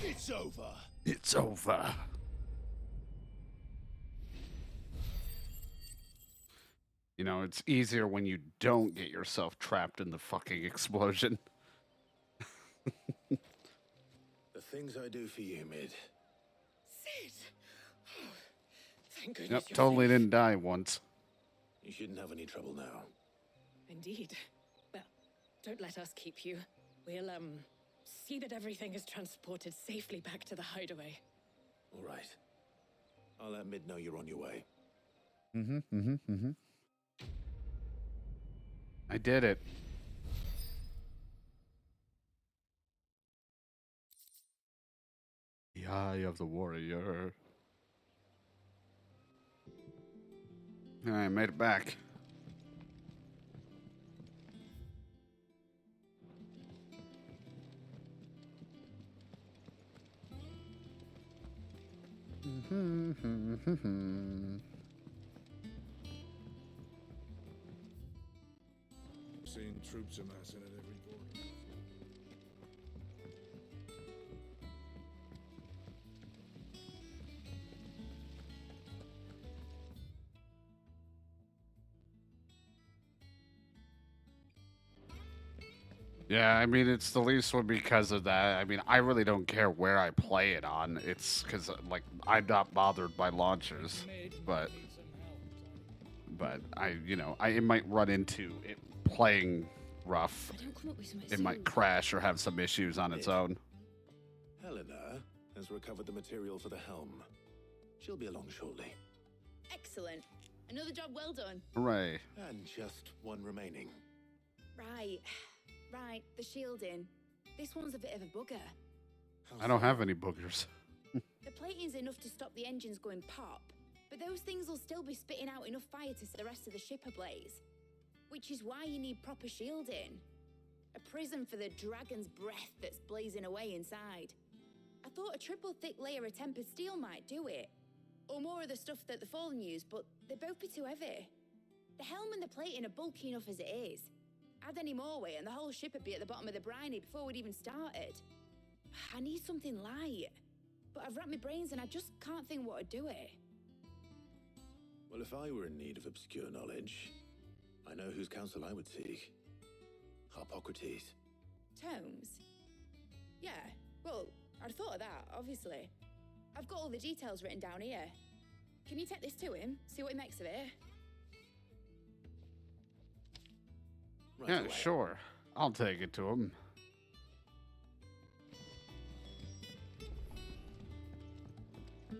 It's over. It's over. You know, it's easier when you don't get yourself trapped in the fucking explosion. The things I do for you, Mid. Sid! Oh, thank goodness Yep, you're totally safe. didn't die once. You shouldn't have any trouble now. Indeed. Well, don't let us keep you. We'll, see that everything is transported safely back to the hideaway. All right. I'll let Mid know you're on your way. I did it. The eye of the warrior. I made it back. troops amassing at every border. Yeah, I mean, it's the least one because of that. I mean, I really don't care where I play it on. It's because, like, I'm not bothered by launchers, but it might run into it playing rough. It might crash or have some issues on its own. Helena has recovered the material for the helm. She'll be along shortly. Excellent. Another job well done. Hooray. And just one remaining. Right, the shielding. This one's a bit of a bugger. I don't have any boogers. The plating's enough to stop the engines going pop, but those things will still be spitting out enough fire to set the rest of the ship ablaze. Which is why you need proper shielding. A prison for the dragon's breath that's blazing away inside. I thought a triple thick layer of tempered steel might do it. Or more of the stuff that the Fallen use, but they'd both be too heavy. The helm and the plating are bulky enough as it is. Add any more weight and the whole ship would be at the bottom of the briny before we'd even started. I need something light. But I've racked my brains and I just can't think what would do it. Well, if I were in need of obscure knowledge, I know whose counsel I would seek. Harpocrates. Tomes? Yeah, well, I'd thought of that, obviously. I've got all the details written down here. Can you take this to him, see what he makes of it? Right Yeah, away. sure. I'll take it to him.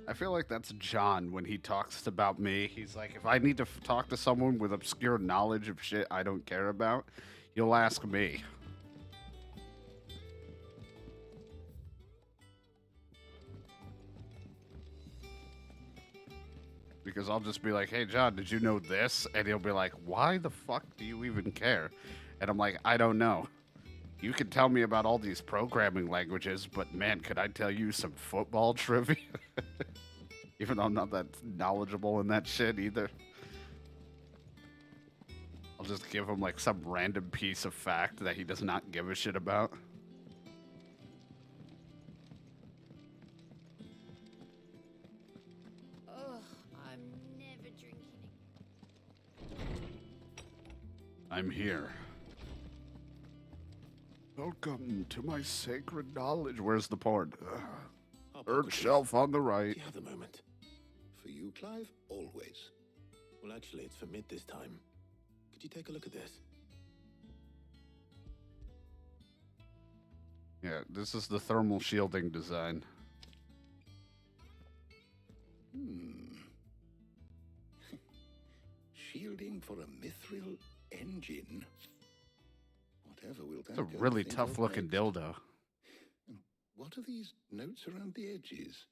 I feel like that's John when he talks about me. He's like, if I need to talk to someone with obscure knowledge of shit I don't care about, you'll ask me. Because I'll just be like, hey, John, did you know this? And he'll be like, why the fuck do you even care? And I'm like, I don't know. You can tell me about all these programming languages, but man, could I tell you some football trivia? Even though I'm not that knowledgeable in that shit either. I'll just give him like some random piece of fact that he does not give a shit about. Ugh, I'm never drinking. I'm here. Welcome to my sacred knowledge. Where's the porn? Third shelf on the right. Do you have a moment? For you, Clive, always. Well, actually, it's for mid this time. Could you take a look at this? Yeah, this is the thermal shielding design. Shielding for a mithril engine. Whatever will that It's a go really think tough of looking next? dildo. What are these notes around the edges?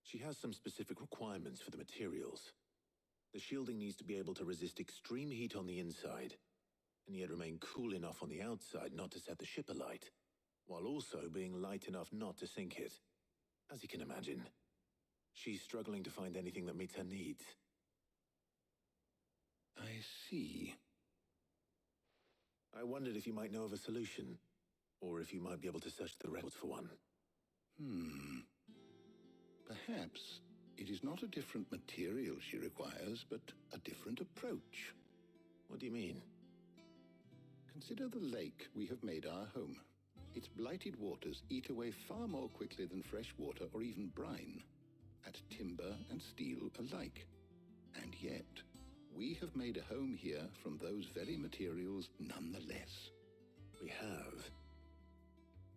She has some specific requirements for the materials. The shielding needs to be able to resist extreme heat on the inside, and yet remain cool enough on the outside not to set the ship alight, while also being light enough not to sink it. As you can imagine, she's struggling to find anything that meets her needs. I see. I wondered if you might know of a solution, or if you might be able to search the records for one. Perhaps it is not a different material she requires, but a different approach. What do you mean? Consider the lake we have made our home. Its blighted waters eat away far more quickly than fresh water or even brine, at timber and steel alike. And yet, we have made a home here from those very materials nonetheless. We have.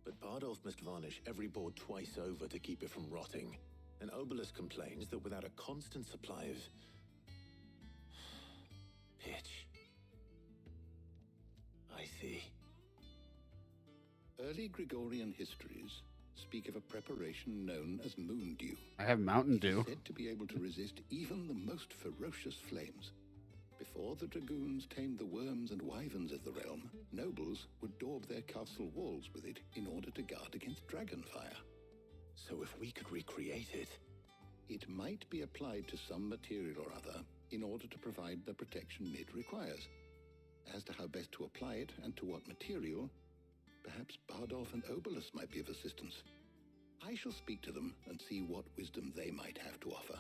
But Bardolph must varnish every board twice over to keep it from rotting. And Obelisk complains that without a constant supply of pitch. I see. Early Gregorian histories speak of a preparation known as moon dew. I have Mountain Dew. It is said to be able to resist even the most ferocious flames. Before the dragoons tamed the worms and wyverns of the realm, nobles would daub their castle walls with it in order to guard against dragonfire. So if we could recreate it... It might be applied to some material or other in order to provide the protection Mid requires. As to how best to apply it and to what material, perhaps Bardolph and Obolus might be of assistance. I shall speak to them and see what wisdom they might have to offer.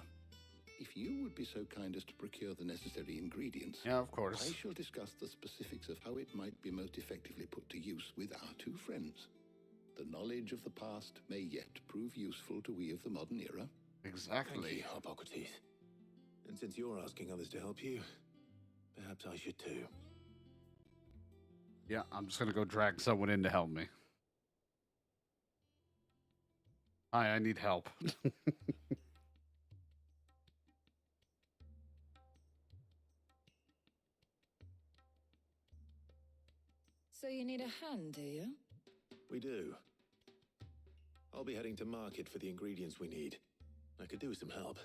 If you would be so kind as to procure the necessary ingredients, yeah, of course, I shall discuss the specifics of how it might be most effectively put to use with our two friends. The knowledge of the past may yet prove useful to we of the modern era. Exactly. Thank you, Hippocrates. And since you're asking others to help you, perhaps I should too. Yeah, I'm just gonna go drag someone in to help me. Hi, I need help. So you need a hand, do you? We do. I'll be heading to market for the ingredients we need. I could do with some help.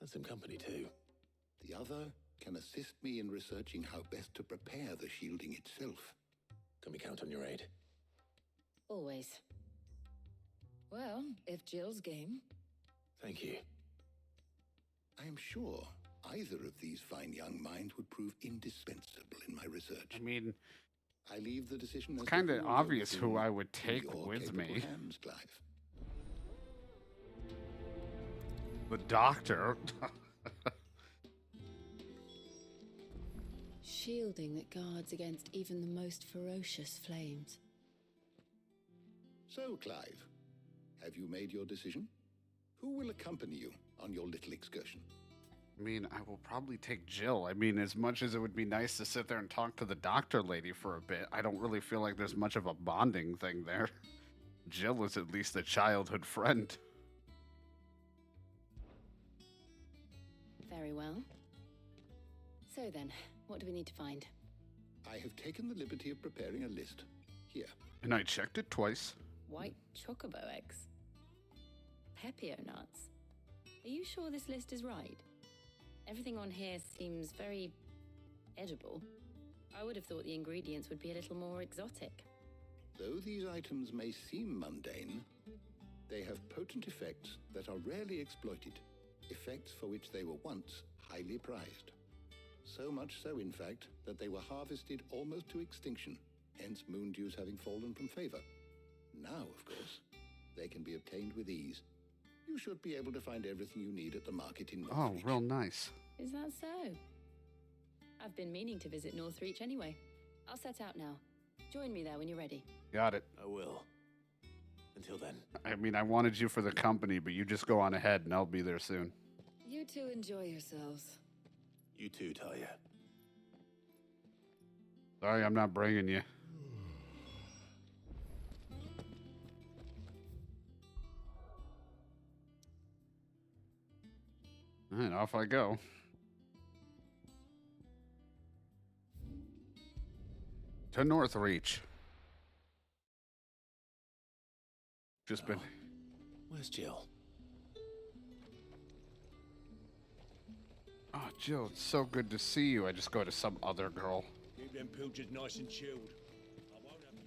And some company too. The other can assist me in researching how best to prepare the shielding itself. Can we count on your aid? Always. Well, if Jill's game. Thank you. I am sure either of these fine young minds would prove indispensable in my research. I mean, I leave the decision as it's kind of to obvious everything who I would in take your with capable me. hands, Clive. The doctor. Shielding that guards against even the most ferocious flames. So, Clive, have you made your decision? Who will accompany you on your little excursion? I mean, I will probably take Jill. I mean, as much as it would be nice to sit there and talk to the doctor lady for a bit, I don't really feel like there's much of a bonding thing there. Jill is at least a childhood friend. Very well. So then, what do we need to find? I have taken the liberty of preparing a list. Here. And I checked it twice. White chocobo eggs. Pepio nuts. Are you sure this list is right? Everything on here seems very edible. I would have thought the ingredients would be a little more exotic. Though these items may seem mundane, they have potent effects that are rarely exploited, effects for which they were once highly prized. So much so, in fact, that they were harvested almost to extinction, hence moon dews having fallen from favor. Now, of course, they can be obtained with ease. You should be able to find everything you need at the market in Northreach. Oh, real nice. Is that so? I've been meaning to visit Northreach anyway. I'll set out now. Join me there when you're ready. Got it. I will. Until then. I mean, I wanted you for the company, but you just go on ahead and I'll be there soon. You two enjoy yourselves. You too, Talia. Sorry, I'm not bringing you. All right, off I go. To Northreach. Just been. Where's Jill? Oh, Jill, it's so good to see you. I just go to some other girl. Keep them pilchards nice and chilled. I won't have you.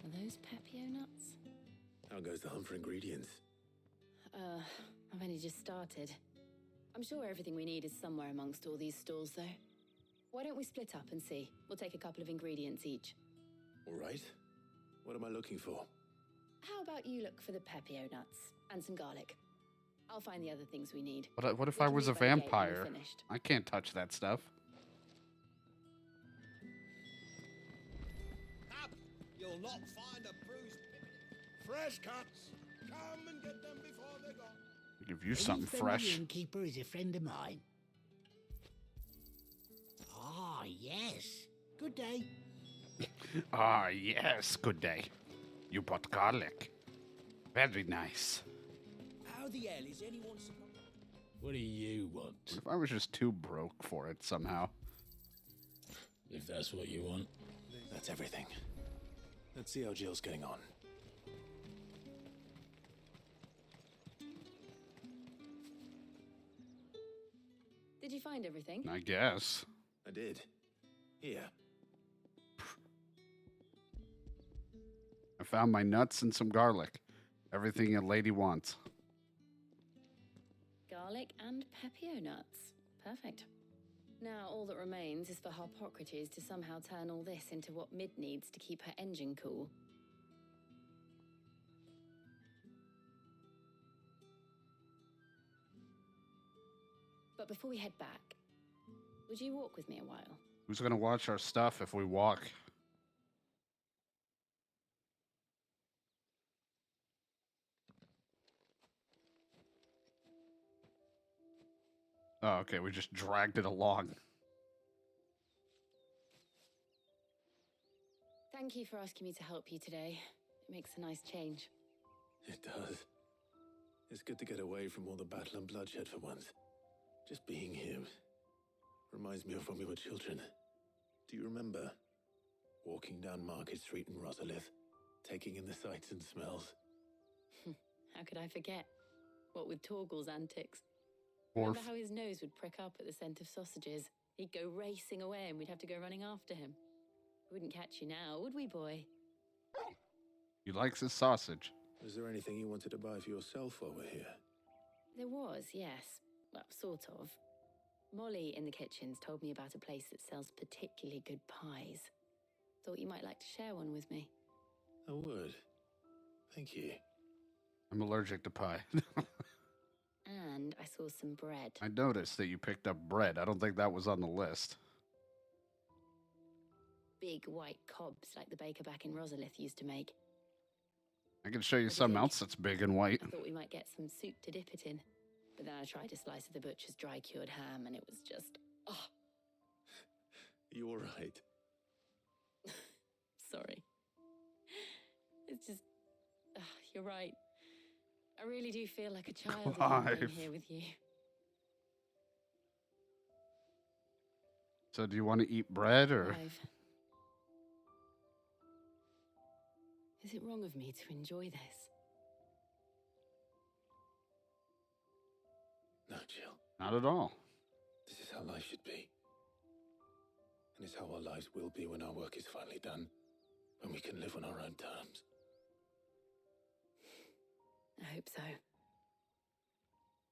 Are those Pepio nuts? How goes the hunt for ingredients? I've only just started. I'm sure everything we need is somewhere amongst all these stalls, though. Why don't we split up and see? We'll take a couple of ingredients each. All right. What am I looking for? How about you look for the Pepio nuts and some garlic? I'll find the other things we need. What if We I can was a meet by the gate when we're vampire? finished. I can't touch that stuff. Up! You'll not find a bruised fresh cuts. Come and get them before they're gone. Give you something fresh. The innkeeper is a friend of mine. Ah, yes. Good day. Ah, yes, good day. You bought garlic. Very nice. How the hell is anyone supposed... What do you want? What if I was just too broke for it somehow? If that's what you want. That's everything. Let's see how Jill's getting on. Did you find everything? I guess. I did. Here. I found my nuts and some garlic. Everything a lady wants. Garlic and Pepio nuts. Perfect. Now all that remains is for Harpocrates to somehow turn all this into what Mid needs to keep her engine cool. But before we head back, would you walk with me a while? Who's gonna watch our stuff if we walk? Oh, okay, we just dragged it along. Thank you for asking me to help you today. It makes a nice change. It does. It's good to get away from all the battle and bloodshed for once. Just being here reminds me of when we were children. Do you remember? Walking down Market Street in Rosalith, taking in the sights and smells. How could I forget? What with Torgal's antics. Or Remember how his nose would prick up at the scent of sausages? He'd go racing away and we'd have to go running after him. We wouldn't catch you now, would we, boy? He likes his sausage. Was there anything you wanted to buy for yourself while we're here? There was, yes. Well, sort of. Molly in the kitchens told me about a place that sells particularly good pies. Thought you might like to share one with me. I would. Thank you. I'm allergic to pie. And I saw some bread. I noticed that you picked up bread. I don't think that was on the list. Big white cobs like the baker back in Rosalith used to make. I can show you something else that's big and white. I thought we might get some soup to dip it in. But then I tried a slice of the butcher's dry-cured ham and it was just... oh. You all right? Sorry. It's just... you're right. I really do feel like a child again being here with you. So do you want to eat bread or... Clive, is it wrong of me to enjoy this? No, Jill. Not at all. This is how life should be. And it's how our lives will be when our work is finally done. When we can live on our own terms. I hope so.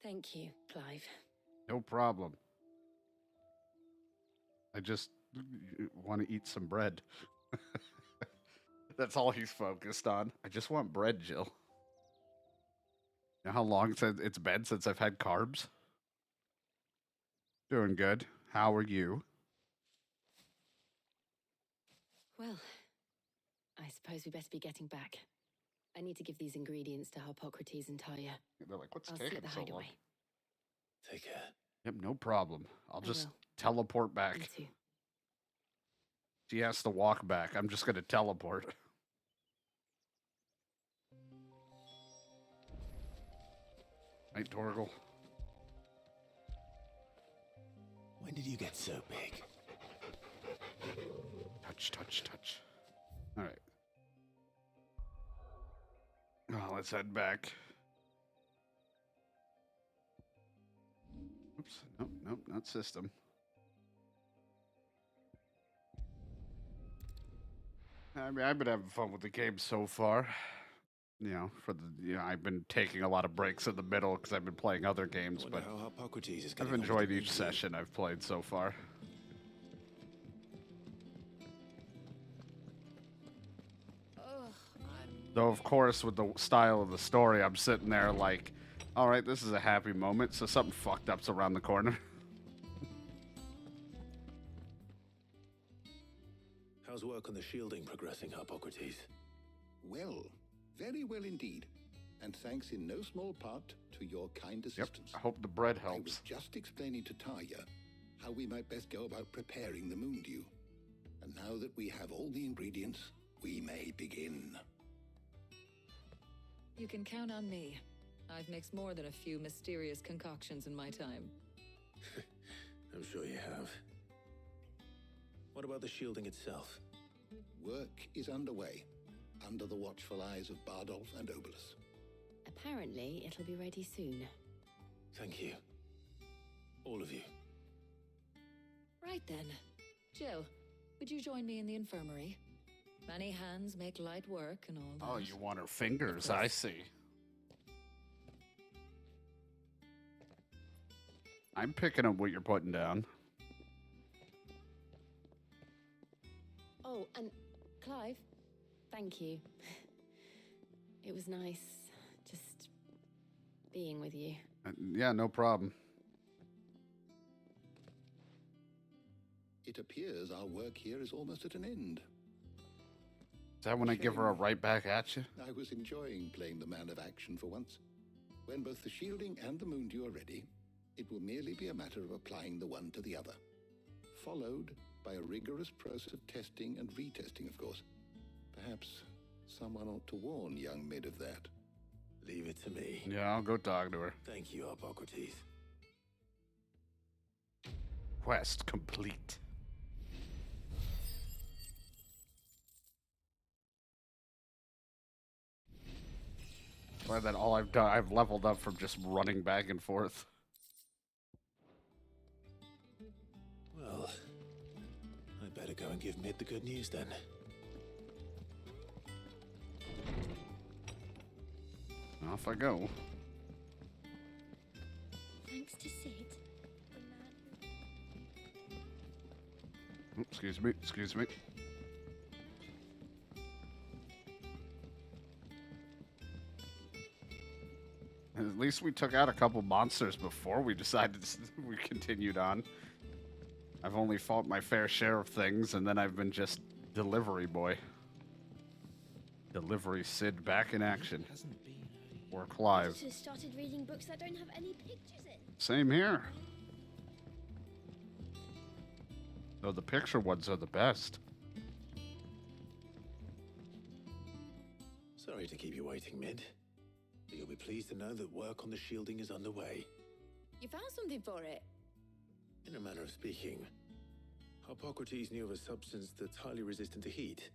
Thank you, Clive. No problem. I just want to eat some bread. That's all he's focused on. I just want bread, Jill. You know how long it's been since I've had carbs? Doing good. How are you? Well, I suppose we better be getting back. I need to give these ingredients to Harpocrates and Talia. They're like, what's I'll see taking at the so long? hideaway. Take care. Yep, no problem. I'll I just will. teleport back. Me too. She has to walk back. I'm just going to teleport. Night, Torgal. When did you get so big? Touch, touch, touch. All right. Oh, let's head back. Oops. Nope, nope, not system. I mean, I've been having fun with the game so far. You know, I've been taking a lot of breaks in the middle because I've been playing other games, but how Harpocrates is I've getting on with enjoyed the each session I've played so far. Though, of course, with the style of the story, I'm sitting there like, all right, this is a happy moment, so something fucked up's around the corner. How's work on the shielding progressing, Harpocrates? Well, very well indeed. And thanks in no small part to your kind assistance. I hope the bread I was helps. just explaining to Talia how we might best go about preparing the moon dew. And now that we have all the ingredients, we may begin. You can count on me. I've mixed more than a few mysterious concoctions in my time. I'm sure you have. What about the shielding itself? Work is underway, under the watchful eyes of Bardolph and Obolus. Apparently, it'll be ready soon. Thank you. All of you. Right then. Jill, would you join me in the infirmary? Many hands make light work and all that. Oh, you want her fingers, I see. I'm picking up what you're putting down. Oh, and Clive, thank you. It was nice just being with you. Yeah, no problem. It appears our work here is almost at an end. Is that when I give her a right back at you? I was enjoying playing the man of action for once. When both the shielding and the moondew are ready, it will merely be a matter of applying the one to the other, followed by a rigorous process of testing and retesting, of course. Perhaps someone ought to warn young Mid of that. Leave it to me. Yeah, I'll go talk to her. Thank you, Hippocrates. Quest complete. Glad that all I've done, I've leveled up from just running back and forth. Well, I'd better go and give Mid the good news then. Off I go. Thanks to Sid. Oh, excuse me, excuse me. At least we took out a couple monsters before we decided we continued on. I've only fought my fair share of things, and then I've been just delivery boy. Delivery Sid back in action. Or Clive. Just started reading books that don't have any pictures in. Same here. Though the picture ones are the best. Sorry to keep you waiting, Mid. But you'll be pleased to know that work on the shielding is underway. You found something for it? In a manner of speaking, Hippocrates knew of a substance that's highly resistant to heat.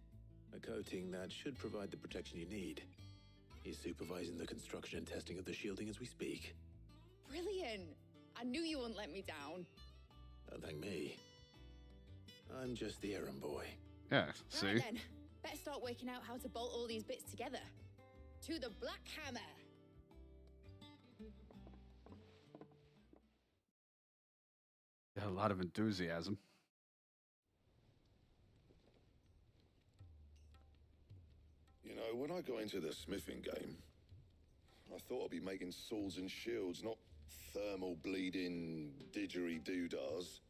A coating that should provide the protection you need. He's supervising the construction and testing of the shielding as we speak. Brilliant! I knew you wouldn't let me down. Don't thank me. I'm just the errand boy. Yeah, see? Right then, better start working out how to bolt all these bits together. To the Black Hammer! Got a lot of enthusiasm. You know, when I got into the smithing game, I thought I'd be making swords and shields, not thermal bleeding didgeridoo-dahs.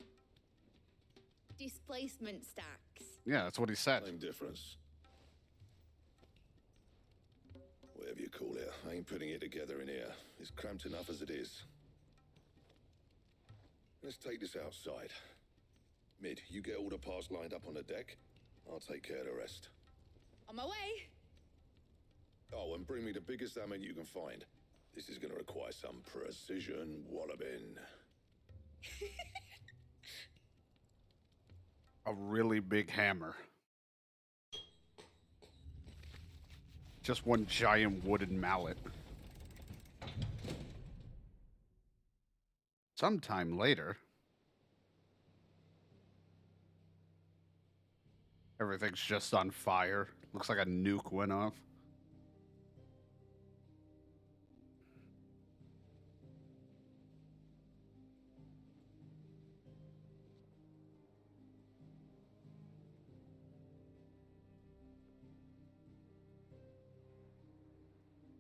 Displacement stacks. Yeah, that's what he said. Same difference. Whatever you call it, I ain't putting it together in here. It's cramped enough as it is. Let's take this outside. Mid, you get all the parts lined up on the deck. I'll take care of the rest. On my way! Oh, and bring me the biggest hammer you can find. This is going to require some precision walloping. A really big hammer. Just one giant wooden mallet. Sometime later, everything's just on fire. Looks like a nuke went off.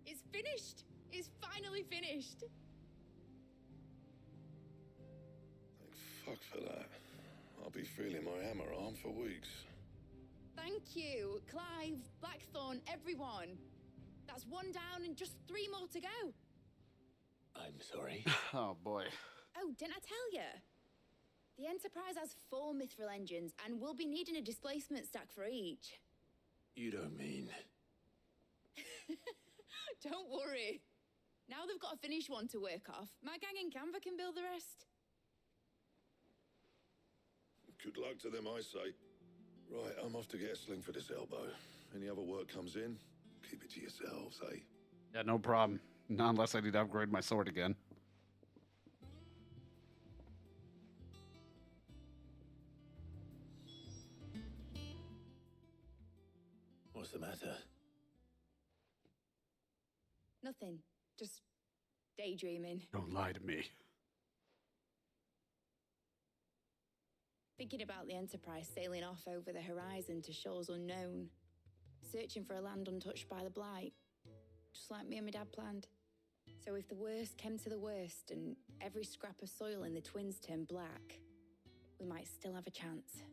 It's finished! It's finally finished! Fuck for that. I'll be feeling my hammer arm for weeks. Thank you, Clive, Blackthorn, everyone. That's one down and just 3 more to go. I'm sorry. Oh, boy. Oh, didn't I tell you? The Enterprise has 4 mithril engines, and we'll be needing a displacement stack for each. You don't mean... Don't worry. Now they've got a finished one to work off. My gang in Canva can build the rest. Good luck to them, I say. Right, I'm off to get a sling for this elbow. Any other work comes in, keep it to yourselves, eh? Yeah, no problem. Not unless I need to upgrade my sword again. What's the matter? Nothing. Just daydreaming. Don't lie to me. Thinking about the Enterprise sailing off over the horizon to shores unknown, searching for a land untouched by the Blight, just like me and my dad planned. So if the worst came to the worst and every scrap of soil in the Twins turned black, we might still have a chance.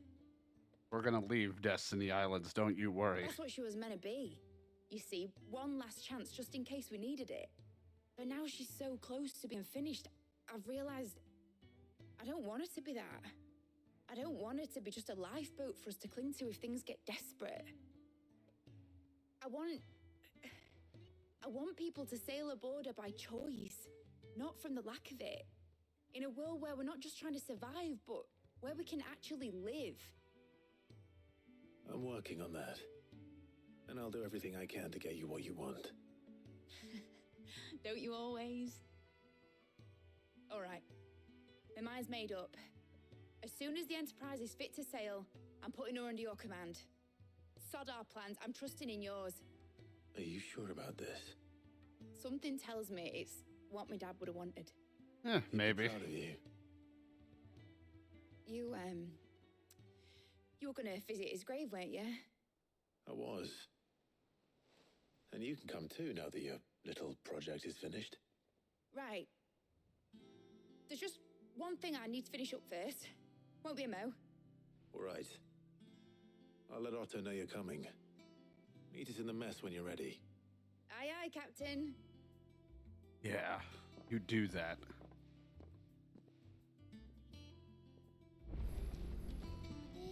We're gonna leave Destiny Islands, don't you worry. That's what she was meant to be. You see, one last chance just in case we needed it. But now she's so close to being finished, I've realized I don't want her to be that. I don't want her to be just a lifeboat for us to cling to if things get desperate. I want people to sail aboard her by choice, not from the lack of it. In a world where we're not just trying to survive, but where we can actually live. I'm working on that. And I'll do everything I can to get you what you want. Don't you always? All right. My mind's made up. As soon as the Enterprise is fit to sail, I'm putting her under your command. Sod our plans, I'm trusting in yours. Are you sure about this? Something tells me it's what my dad would have wanted. Maybe. Proud of you. You were gonna visit his grave, weren't you? I was. And you can come too now that your little project is finished. Right. There's just one thing I need to finish up first. Won't be a mo. All right. I'll let Otto know you're coming. Meet us in the mess when you're ready. Aye, aye, Captain. Yeah, you do that.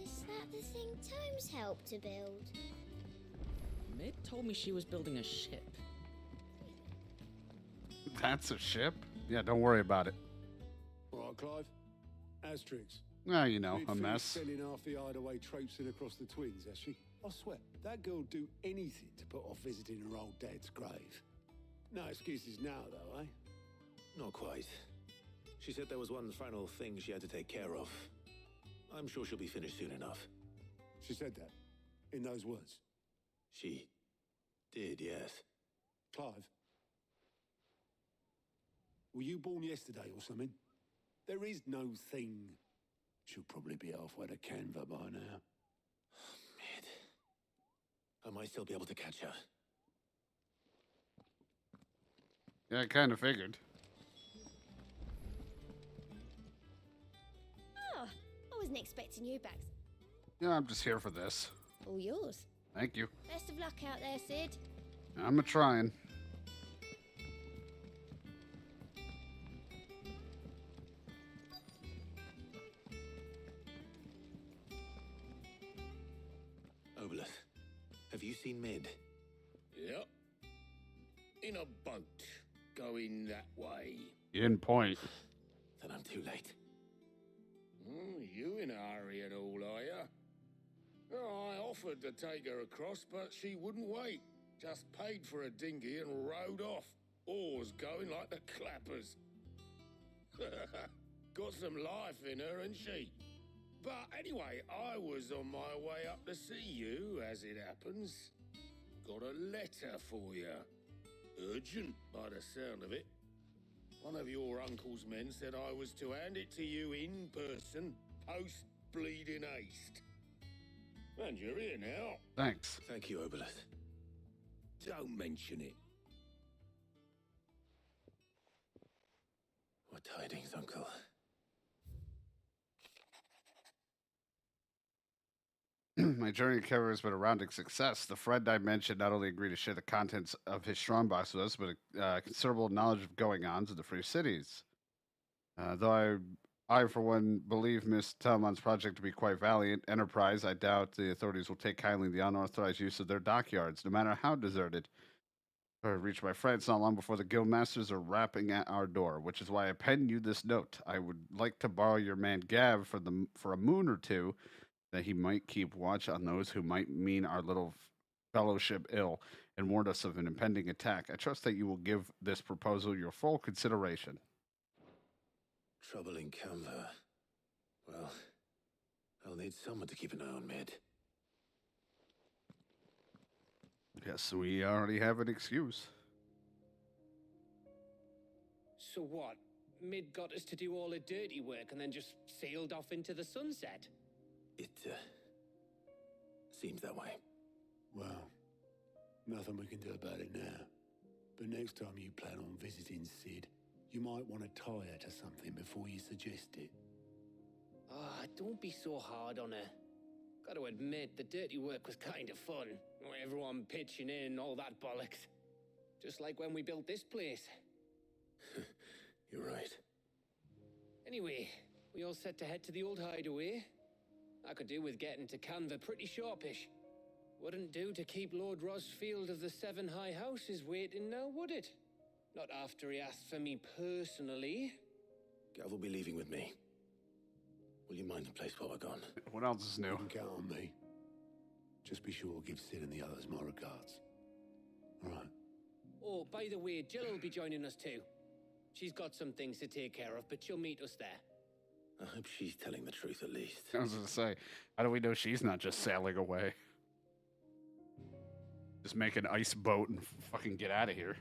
Is that the thing Tomes helped to build? Mid told me she was building a ship. That's a ship? Yeah, don't worry about it. All right, Clive. Asterix. Well, you know, Mid a finished mess. Selling half the hideaway traipsing across the Twins, has she? I swear, that girl'd do anything to put off visiting her old dad's grave. No excuses now, though, eh? Not quite. She said there was one final thing she had to take care of. I'm sure she'll be finished soon enough. She said that, in those words. She did, yes. Clive, were you born yesterday or something? There is no thing. She'll probably be halfway to Canva by now. Mid. I might still be able to catch her. Yeah, I kind of figured. Oh, I wasn't expecting you back. Yeah, I'm just here for this. All yours. Thank you. Best of luck out there, Sid. I'm a-trying. Obolus, have you seen Mid? Yep. In a boat, going that way. You didn't point. Then I'm too late. You in a hurry and all, are ya? Oh, I offered to take her across, but she wouldn't wait. Just paid for a dinghy and rowed off. Oars going like the clappers. Got some life in her, ain't she? But anyway, I was on my way up to see you, as it happens. Got a letter for you. Urgent, by the sound of it. One of your uncle's men said I was to hand it to you in person, post-bleeding haste. And you're here now. Thanks. Thank you, Obolus. Don't mention it. What tidings, Uncle? My journey to Kever has been a rounding success. The friend I mentioned not only agreed to share the contents of his strongbox with us, but a considerable knowledge of going-ons in the Free Cities. Though I, for one, believe Miss Talmon's project to be quite valiant enterprise, I doubt the authorities will take kindly the unauthorized use of their dockyards, no matter how deserted. I reached my friends not long before the guild masters are rapping at our door, which is why I penned you this note. I would like to borrow your man Gav for a moon or two, that he might keep watch on those who might mean our little fellowship ill and warn us of an impending attack. I trust that you will give this proposal your full consideration. Trouble in Canva. Well, I'll need someone to keep an eye on Mid. Yes, we already have an excuse. So what? Mid got us to do all the dirty work and then just sailed off into the sunset? It seems that way. Well, nothing we can do about it now. But next time you plan on visiting Sid, you might want to tie her to something before you suggest it. Ah, don't be so hard on her. Got to admit, the dirty work was kind of fun. Everyone pitching in and all that bollocks. Just like when we built this place. You're right. Anyway, we all set to head to the old hideaway. I could do with getting to Canva pretty sharpish. Wouldn't do to keep Lord Rosfield of the Seven High Houses waiting now, would it? Not after he asked for me personally. Gav will be leaving with me. Will you mind the place while we're gone? What else is new? You can count on me. Just be sure to give Sid and the others my regards. All right. Oh, by the way, Jill will be joining us too. She's got some things to take care of, but she'll meet us there. I hope she's telling the truth at least. I was gonna say, how do we know she's not just sailing away? Just make an ice boat and fucking get out of here.